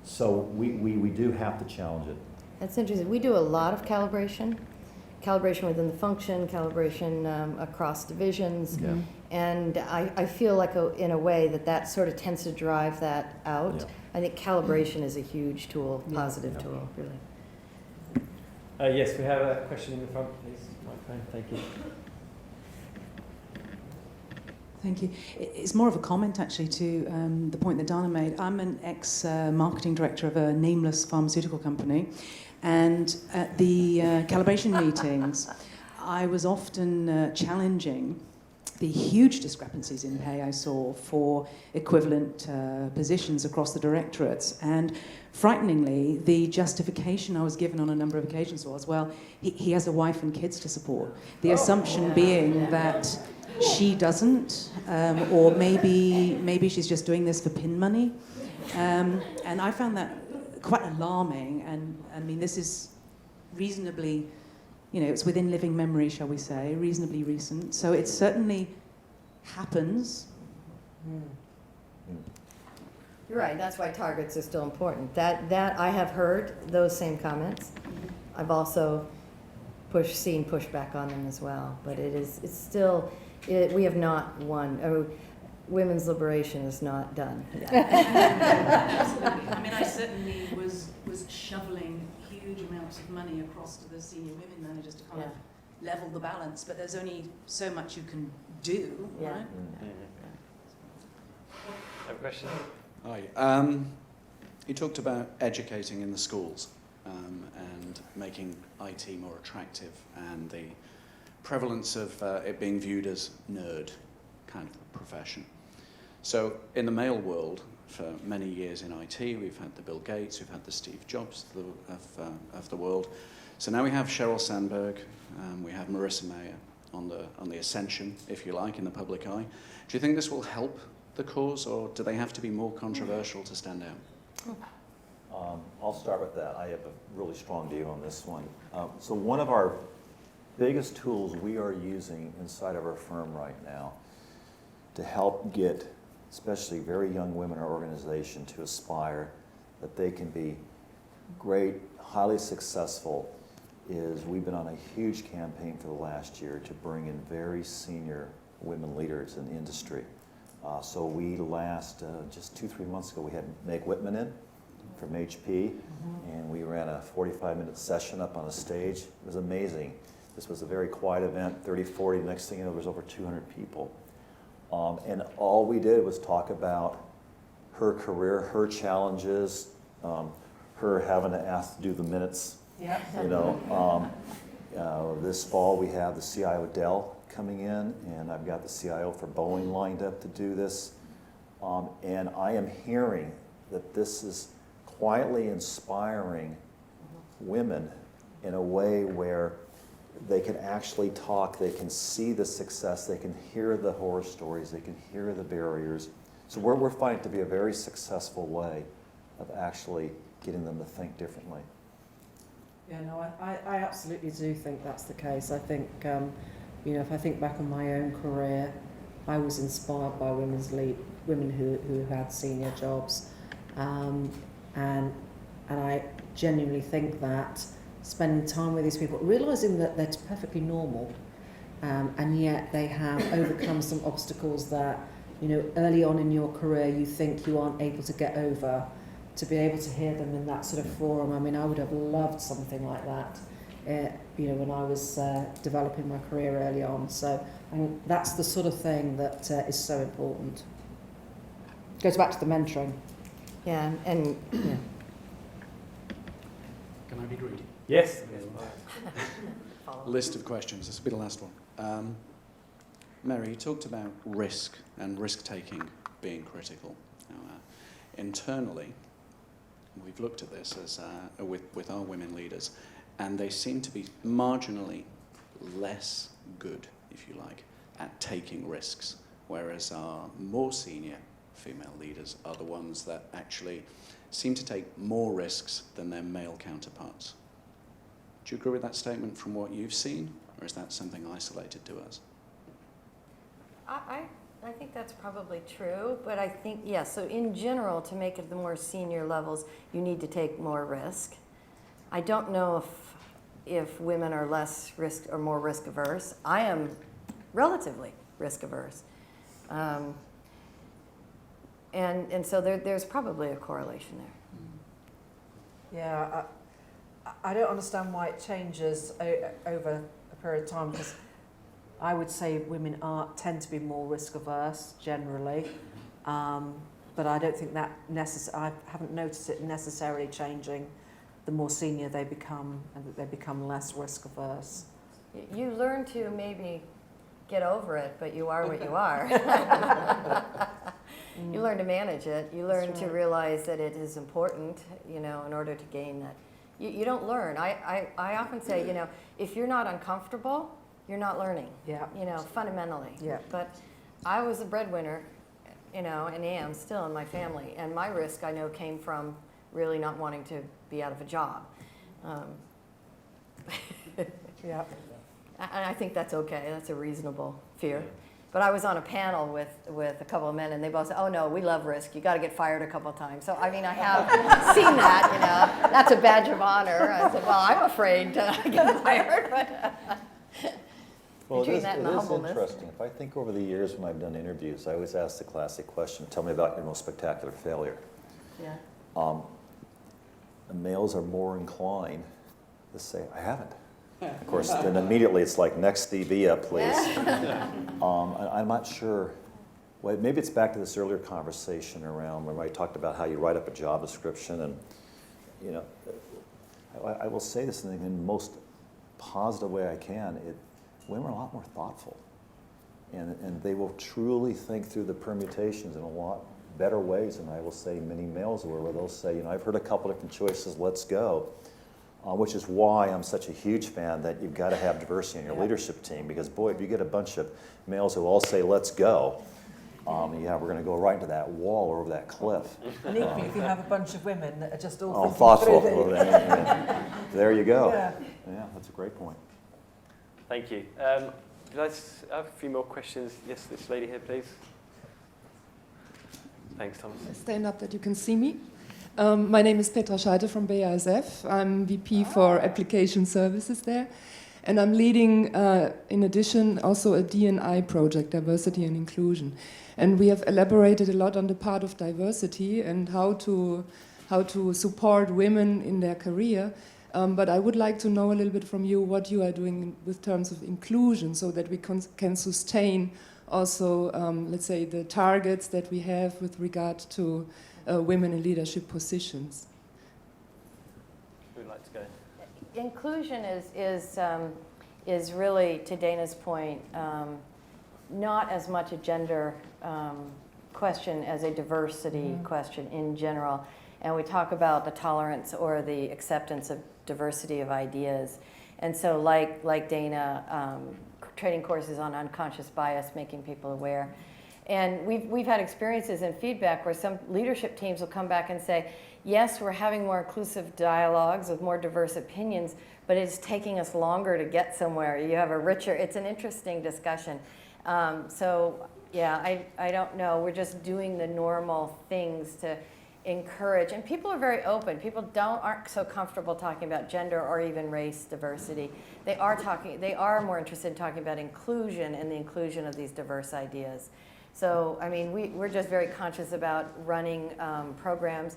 So we do have to challenge it. That's interesting. We do a lot of calibration within the function, calibration across divisions. Yeah. And I feel like in a way that sort of tends to drive that out. Yeah. I think calibration is a huge tool, positive tool, really. Yes, we have a question in the front, please. Microphone, thank you. Thank you. It's more of a comment, actually, to the point that Dana made. I'm an ex-marketing director of a nameless pharmaceutical company, and at the calibration meetings, I was often challenging the huge discrepancies in pay I saw for equivalent positions across the directorates. And frighteningly, the justification I was given on a number of occasions was, well, he has a wife and kids to support. The assumption being that she doesn't, or maybe she's just doing this for pin money. And I found that quite alarming. And I mean, this is reasonably it's within living memory, shall we say, reasonably recent. So it certainly happens. You're right, that's why targets are still important. That I have heard those same comments. I've also seen pushback on them as well, but it's still, we have not won. Women's liberation is not done. Absolutely. I mean, I certainly was shoveling huge amounts of money across to the senior women managers to kind of level the balance, but there's only so much you can do, right? Have a question? Hi. You talked about educating in the schools and making IT more attractive and the prevalence of it being viewed as nerd kind of profession. So in the male world, for many years in IT, we've had the Bill Gates, we've had the Steve Jobs of the world. So now we have Sheryl Sandberg, we have Marissa Mayer on the ascension, if you like, in the public eye. Do you think this will help the cause, or do they have to be more controversial to stand out? I'll start with that. I have a really strong view on this one. So one of our biggest tools we are using inside of our firm right now to help get especially very young women in our organization to aspire that they can be great, highly successful, is we've been on a huge campaign for the last year to bring in very senior women leaders in the industry. So we just 2-3 months ago, we had Meg Whitman in from HP, and we ran a 45-minute session up on a stage. It was amazing. This was a very quiet event, 30, 40, next thing you know, there was over 200 people. And all we did was talk about her career, her challenges, her having to ask to do the minutes. Yeah. This fall we have the CIO Dell coming in, and I've got the CIO for Boeing lined up to do this. And I am hearing that this is quietly inspiring women in a way where they can actually talk, they can see the success, they can hear the horror stories, they can hear the barriers. So we're finding it to be a very successful way of actually getting them to think differently. Yeah, no, I absolutely do think that's the case. I think, if I think back on my own career, I was inspired by women who had senior jobs, and I genuinely think that spending time with these people, realising that they're perfectly normal, and yet they have overcome some obstacles that, early on in your career you think you aren't able to get over, to be able to hear them in that sort of forum. I mean, I would have loved something like that, when I was developing my career early on. So I think that's the sort of thing that is so important. Goes back to the mentoring. Yeah, and Can I be greedy? Yes. List of questions. This will be the last one. Mary, you talked about risk and risk-taking being critical. Now, internally, we've looked at this as with our women leaders, and they seem to be marginally less good, if you like, at taking risks, whereas our more senior female leaders are the ones that actually seem to take more risks than their male counterparts. Do you agree with that statement from what you've seen, or is that something isolated to us? I think that's probably true, but I think, yes, so in general, to make it the more senior levels, you need to take more risk. I don't know if women are less risk or more risk averse. I am relatively risk averse. And so there's probably a correlation there. Yeah, I don't understand why it changes over a period of time, because I would say women tend to be more risk averse generally, but I don't think that I haven't noticed it necessarily changing the more senior they become, and that they become less risk averse. You learn to maybe get over it, but you are what you are. You learn to manage it. You learn to realize that it is important, in order to gain that. You don't learn. I often say, if you're not uncomfortable, you're not learning. Yeah. Fundamentally. Yeah. But I was a breadwinner, and am still in my family, and my risk I know came from really not wanting to be out of a job. Yeah. And I think that's okay. That's a reasonable fear. But I was on a panel with a couple of men, and they both said, "Oh no, we love risk. You got to get fired a couple of times." So I mean, I have seen that. You know, that's a badge of honor. I said, "Well, I'm afraid to get fired." But Well, between it that is and the humbleness. interesting. If I think over the years when I've done interviews, I always ask the classic question, tell me about your most spectacular failure. Yeah. Males are more inclined to say, I haven't. Of course, then immediately it's like, next CV up, please. I'm not sure. Well, maybe it's back to this earlier conversation around when I talked about how you write up a job description. And, you know, I will say this in the most positive way I can. Women are a lot more thoughtful. And they will truly think through the permutations in a lot better ways than I will say many males will, where they'll say, you know, I've heard a couple different choices, let's go. Which is why I'm such a huge fan that you've got to have diversity in your leadership team, because boy, if you get a bunch of males who all say, let's go, we're going to go right into that wall or over that cliff. And equally, if you have a bunch of women that are just all thinking thoughtful. through There you go. Yeah. Yeah, that's a great point. Thank you. Did I have a few more questions? Yes, this lady here, please. Thanks, Thomas. Stand up that you can see me. My name is Petra Scheide from BASF. I'm VP for Application Services there. And I'm leading, in addition, also a D&I project, Diversity and Inclusion. And we have elaborated a lot on the part of diversity and how to support women in their career. But I would like to know a little bit from you what you are doing with terms of inclusion, so that we can sustain also, let's say, the targets that we have with regard to women in leadership positions. Who would like to go? Inclusion is really, to Dana's point, not as much a gender question as a diversity question in general. And we talk about the tolerance or the acceptance of diversity of ideas. And so like Dana, training courses on unconscious bias, making people aware. And we've had experiences and feedback where some leadership teams will come back and say, yes, we're having more inclusive dialogues with more diverse opinions, but it's taking us longer to get somewhere. You have a richer, it's an interesting discussion. So yeah, I don't know. We're just doing the normal things to encourage, and people are very open. People aren't so comfortable talking about gender or even race diversity. They are more interested in talking about inclusion and the inclusion of these diverse ideas. So, I mean, we're just very conscious about running programs.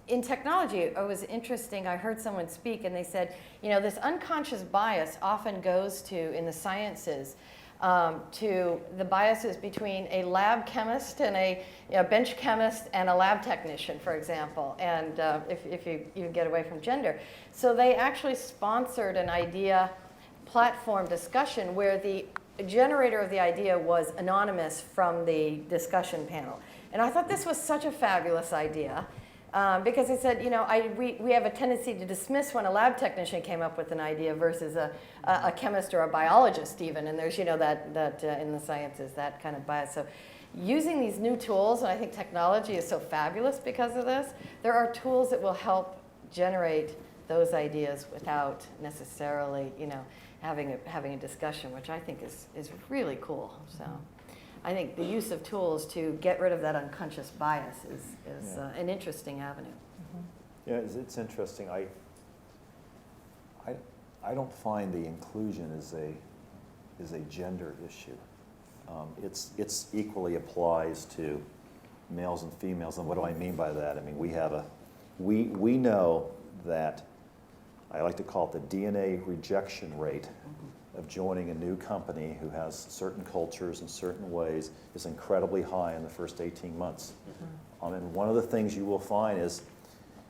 In technology, it was interesting, I heard someone speak and they said, you know, this unconscious bias often goes to, in the sciences, to the biases between a lab chemist and a bench chemist and a lab technician, for example, and if you get away from gender. So they actually sponsored an idea platform discussion where the generator of the idea was anonymous from the discussion panel. And I thought this was such a fabulous idea. Because they said, you know, we have a tendency to dismiss when a lab technician came up with an idea versus a chemist or a biologist even, and there's, you know, that in the sciences, that kind of bias. So using these new tools, and I think technology is so fabulous because of this, there are tools that will help generate those ideas without necessarily, you know, having a discussion, which I think is really cool. So I think the use of tools to get rid of that unconscious bias is an interesting avenue. Yeah, it's interesting. I don't find the inclusion is a gender issue. It's equally applies to males and females. And what do I mean by that? I mean, we know that, I like to call it the DNA rejection rate of joining a new company who has certain cultures and certain ways is incredibly high in the first 18 months. And one of the things you will find is,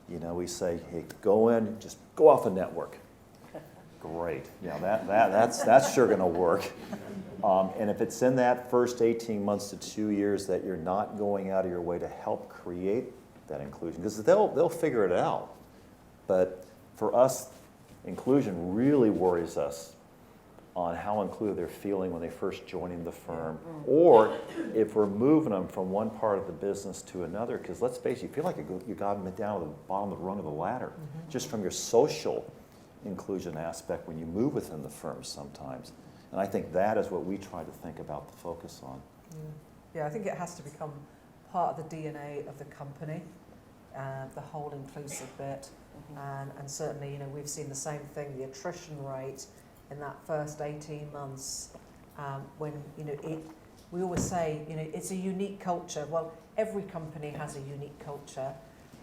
you know, we say, hey, go in, just go off the network. Great. Yeah, that's sure going to work. And if it's in that first 18 months to 2 years that you're not going out of your way to help create that inclusion, because they'll figure it out. But for us, inclusion really worries us on how included they're feeling when they first joining the firm, or if we're moving them from one part of the business to another, because let's face it, you feel like you got them down to the bottom of the rung of the ladder, just from your social inclusion aspect when you move within the firm sometimes. And I think that is what we try to think about the focus on. Yeah, I think it has to become part of the DNA of the company, the whole inclusive bit. And certainly, we've seen the same thing, the attrition rate in that first 18 months when, we always say, it's a unique culture. Well, every company has a unique culture,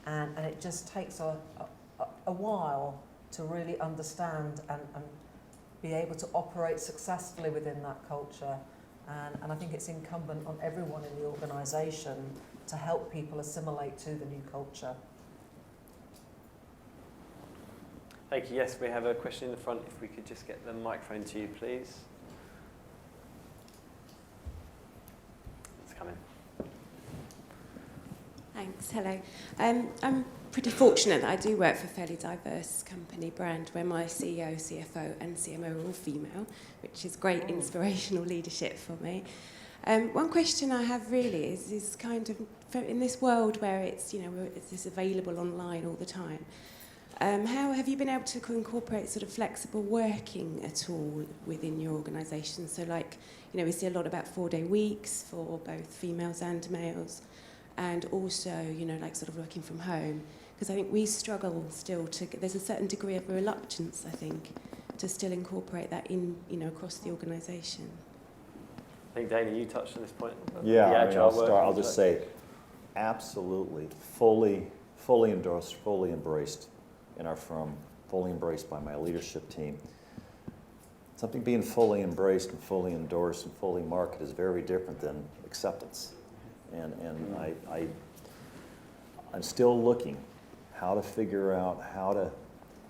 and it just takes a while to really understand and be able to operate successfully within that culture. And I think it's incumbent on everyone in the organisation to help people assimilate to the new culture. Thank you. Yes, we have a question in the front. If we could just get the microphone to you, please. It's coming. Thanks. Hello. I'm pretty fortunate that I do work for a fairly diverse company brand where my CEO, CFO and CMO are all female, which is great inspirational leadership for me. One question I have really is kind of, in this world where it's available online all the time, how have you been able to incorporate sort of flexible working at all within your organisation? So we see a lot about 4-day weeks for both females and males, and also, sort of working from home. Because I think we struggle still there's a certain degree of reluctance, I think, to still incorporate that in, across the organisation. I think, Dana, you touched on this point. Yeah, I'll just say, absolutely, fully endorsed, fully embraced in our firm, fully embraced by my leadership team. Something being fully embraced and fully endorsed and fully marketed is very different than acceptance. And I'm still looking how to figure out how to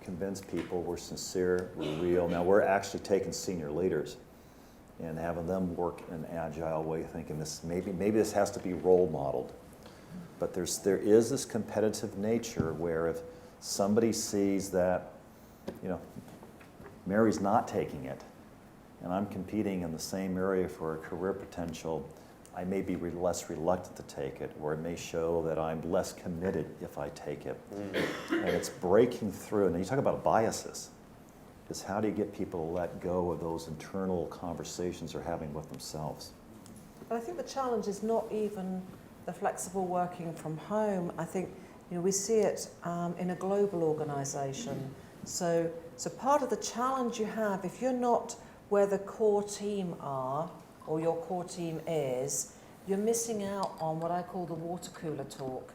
convince people we're sincere, we're real. Now we're actually taking senior leaders and having them work in an agile way, thinking maybe this has to be role modeled. But there is this competitive nature where if somebody sees that, Mary's not taking it, and I'm competing in the same area for a career potential, I may be less reluctant to take it, or it may show that I'm less committed if I take it. And it's breaking through. And you talk about biases. Is how do you get people to let go of those internal conversations they're having with themselves? But I think the challenge is not even the flexible working from home. I think we see it in a global organisation. So part of the challenge you have, if you're not where the core team are, or your core team is, you're missing out on what I call the water cooler talk.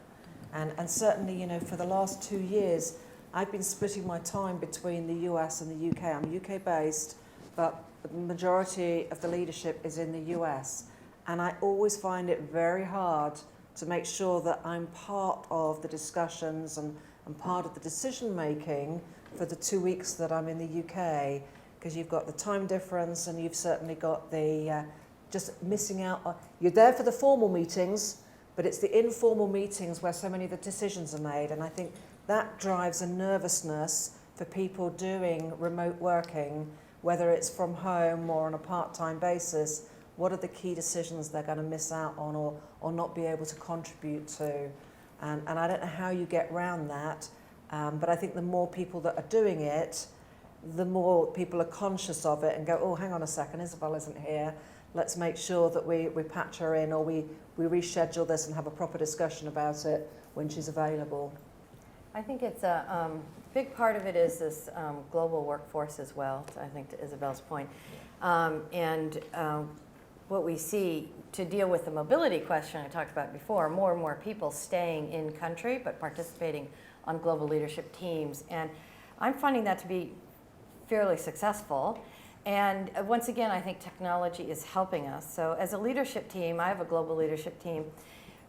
And certainly, for the last 2 years, I've been splitting my time between the US and the UK. I'm UK based, but the majority of the leadership is in the US. And I always find it very hard to make sure that I'm part of the discussions and part of the decision making for the 2 weeks that I'm in the UK, because you've got the time difference and you've certainly got the just missing out. You're there for the formal meetings, but it's the informal meetings where so many of the decisions are made. And I think that drives a nervousness for people doing remote working, whether it's from home or on a part-time basis. What are the key decisions they're going to miss out on or not be able to contribute to? And I don't know how you get around that, but I think the more people that are doing it, the more people are conscious of it and go, oh, hang on a second, Isobel isn't here. Let's make sure that we patch her in, or we reschedule this and have a proper discussion about it when she's available. I think it's a big part of it is this global workforce as well, I think to Isabel's point. What we see to deal with the mobility question I talked about before, more and more people staying in country but participating on global leadership teams. And I'm finding that to be fairly successful. And once again, I think technology is helping us. So as a leadership team, I have a global leadership team.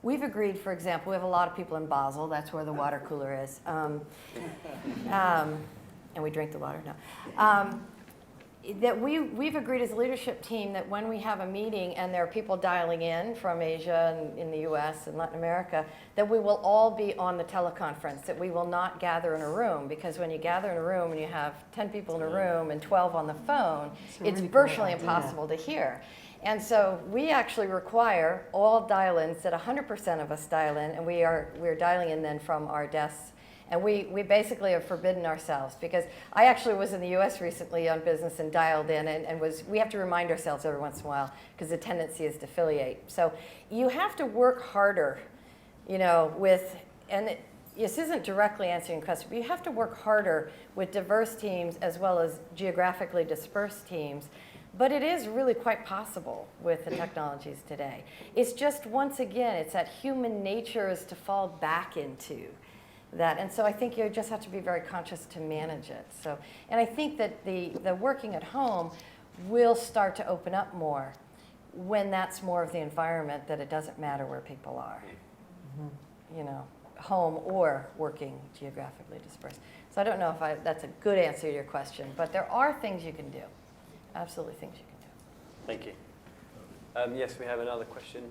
We've agreed, for example, we have a lot of people in Basel. That's where the water cooler is. And we drink the water now. That we've agreed as a leadership team that when we have a meeting and there are people dialing in from Asia and in the US and Latin America, that we will all be on the teleconference, that we will not gather in a room, because when you gather in a room and you have 10 people in a room and 12 on the phone, it's virtually impossible to hear. And so we actually require all dial-ins, that 100% of us dial in, and we're dialing in then from our desks. And we basically have forbidden ourselves, because I actually was in the US recently on business and dialed in, and we have to remind ourselves every once in a while, because the tendency is to affiliate. So you have to work harder, this isn't directly answering your question, but you have to work harder with diverse teams as well as geographically dispersed teams. But it is really quite possible with the technologies today. It's just, once again, it's that human nature is to fall back into that. And so I think you just have to be very conscious to manage it. So, and I think that the working at home will start to open up more when that's more of the environment, that it doesn't matter where people are, home or working geographically dispersed. So I don't know if that's a good answer to your question, but there are things you can do. Absolutely things you can do. Thank you. Yes, we have another question.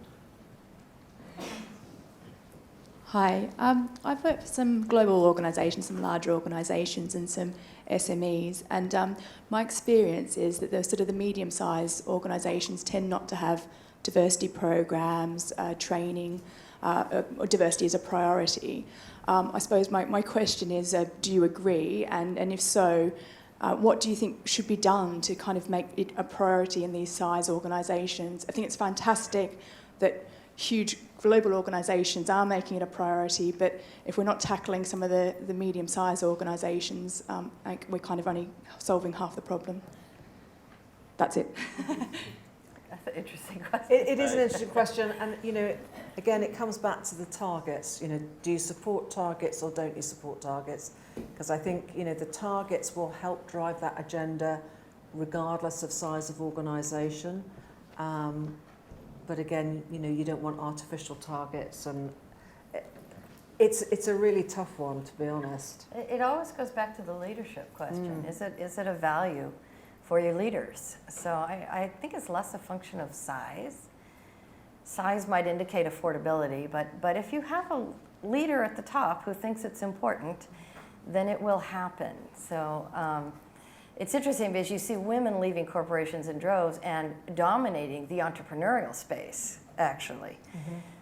Hi, I've worked for some global organisations, some larger organisations and some SMEs, and my experience is that the medium-sized organisations tend not to have diversity programs, training, or diversity is a priority. I suppose my question is, do you agree? And if so, what do you think should be done to kind of make it a priority in these size organisations? I think it's fantastic that huge global organisations are making it a priority, but if we're not tackling some of the medium-sized organisations, we're kind of only solving half the problem. That's it. That's an interesting question. It is an interesting question, and again, it comes back to the targets. Do you support targets or don't you support targets? Because I think the targets will help drive that agenda, regardless of size of organisation. But again, you don't want artificial targets, and it's a really tough one, to be honest. It always goes back to the leadership question. Is it a value for your leaders? So I think it's less a function of size. Size might indicate affordability, but if you have a leader at the top who thinks it's important, then it will happen. So it's interesting because you see women leaving corporations in droves and dominating the entrepreneurial space, actually.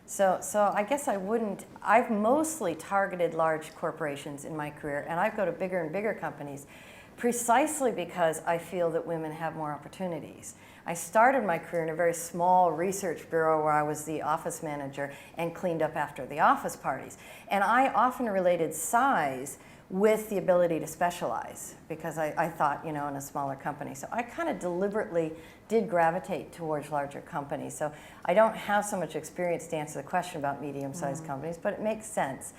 So I guess I've mostly targeted large corporations in my career, and I go to bigger and bigger companies precisely because I feel that women have more opportunities. I started my career in a very small research bureau where I was the office manager and cleaned up after the office parties. And I often related size with the ability to specialize, because I thought, in a smaller company. So I kind of deliberately did gravitate towards larger companies. So I don't have so much experience to answer the question about medium-sized companies, but it makes sense.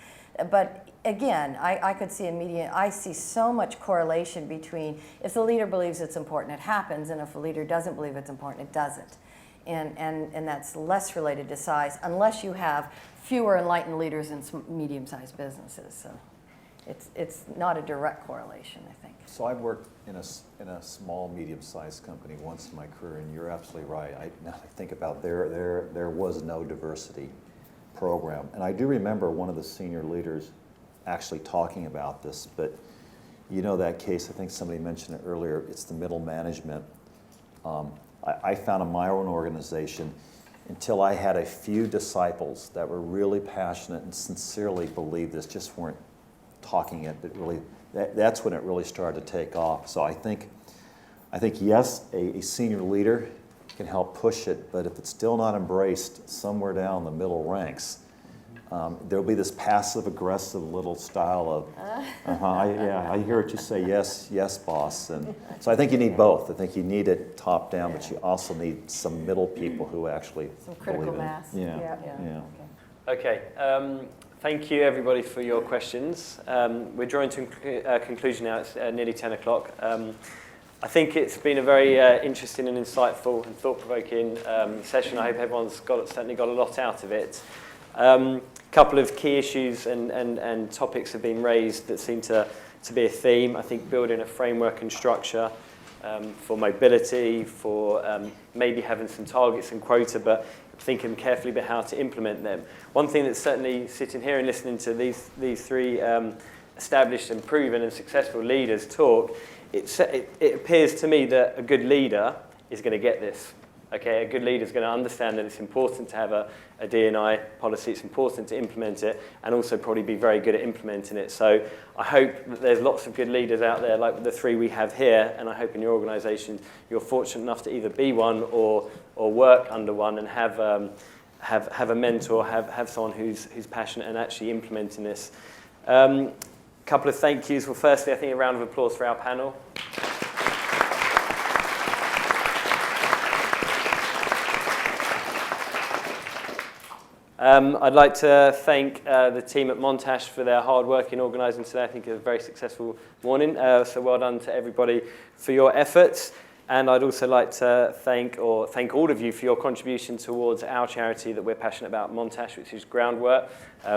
But again, I could see I see so much correlation between, if the leader believes it's important, it happens, and if the leader doesn't believe it's important, it doesn't. And that's less related to size, unless you have fewer enlightened leaders in medium-sized businesses. So it's not a direct correlation, I think. So I've worked in a small, medium-sized company once in my career, and you're absolutely right. Now I think about there was no diversity program. And I do remember one of the senior leaders actually talking about this, but that case, I think somebody mentioned it earlier, it's the middle management. I found in my own organization, until I had a few disciples that were really passionate and sincerely believed this, just weren't talking it, but really, that's when it really started to take off. So I think yes, a senior leader can help push it, but if it's still not embraced somewhere down the middle ranks, there'll be this passive-aggressive little style of, I hear what you say, yes, boss. And so I think you need both. I think you need it top down, but you also need some middle people who actually some critical believe mass. it. Yeah. Okay. Thank you, everybody, for your questions. We're drawing to a conclusion now. It's nearly 10 o'clock. I think it's been a very interesting and insightful and thought-provoking session. I hope everyone's certainly got a lot out of it. A couple of key issues and topics have been raised that seem to be a theme. I think building a framework and structure for mobility, for maybe having some targets and quota, but thinking carefully about how to implement them. One thing that's certainly sitting here and listening to these three established and proven and successful leaders talk, it appears to me that a good leader is going to get this. Okay, a good leader is going to understand that it's important to have a D&I policy, it's important to implement it, and also probably be very good at implementing it. So I hope that there's lots of good leaders out there, like the three we have here, and I hope in your organisation you're fortunate enough to either be one or work under one and have a mentor, have someone who's passionate and actually implementing this. Couple of thank yous. Well, firstly, I think a round of applause for our panel. I'd like to thank the team at Montash for their hard work in organising today. I think it was a very successful morning, so well done to everybody for your efforts. And I'd also like to thank all of you for your contribution towards our charity that we're passionate about, Montash, which is Groundwork,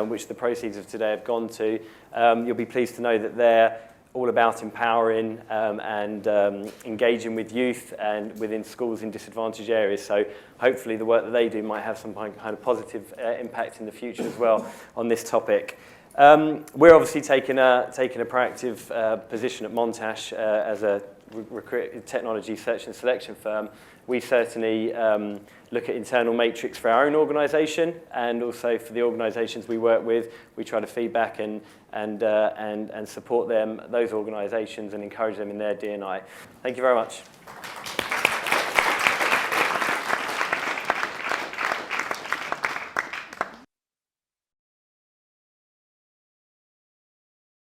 which the proceeds of today have gone to. You'll be pleased to know that they're all about empowering and engaging with youth and within schools in disadvantaged areas. So hopefully the work that they do might have some kind of positive impact in the future as well on this topic. We're obviously taking a proactive position at Montash as a technology search and selection firm. We certainly look at internal matrix for our own organisation, and also for the organisations we work with. We try to feedback and support those organisations and encourage them in their D&I. Thank you very much.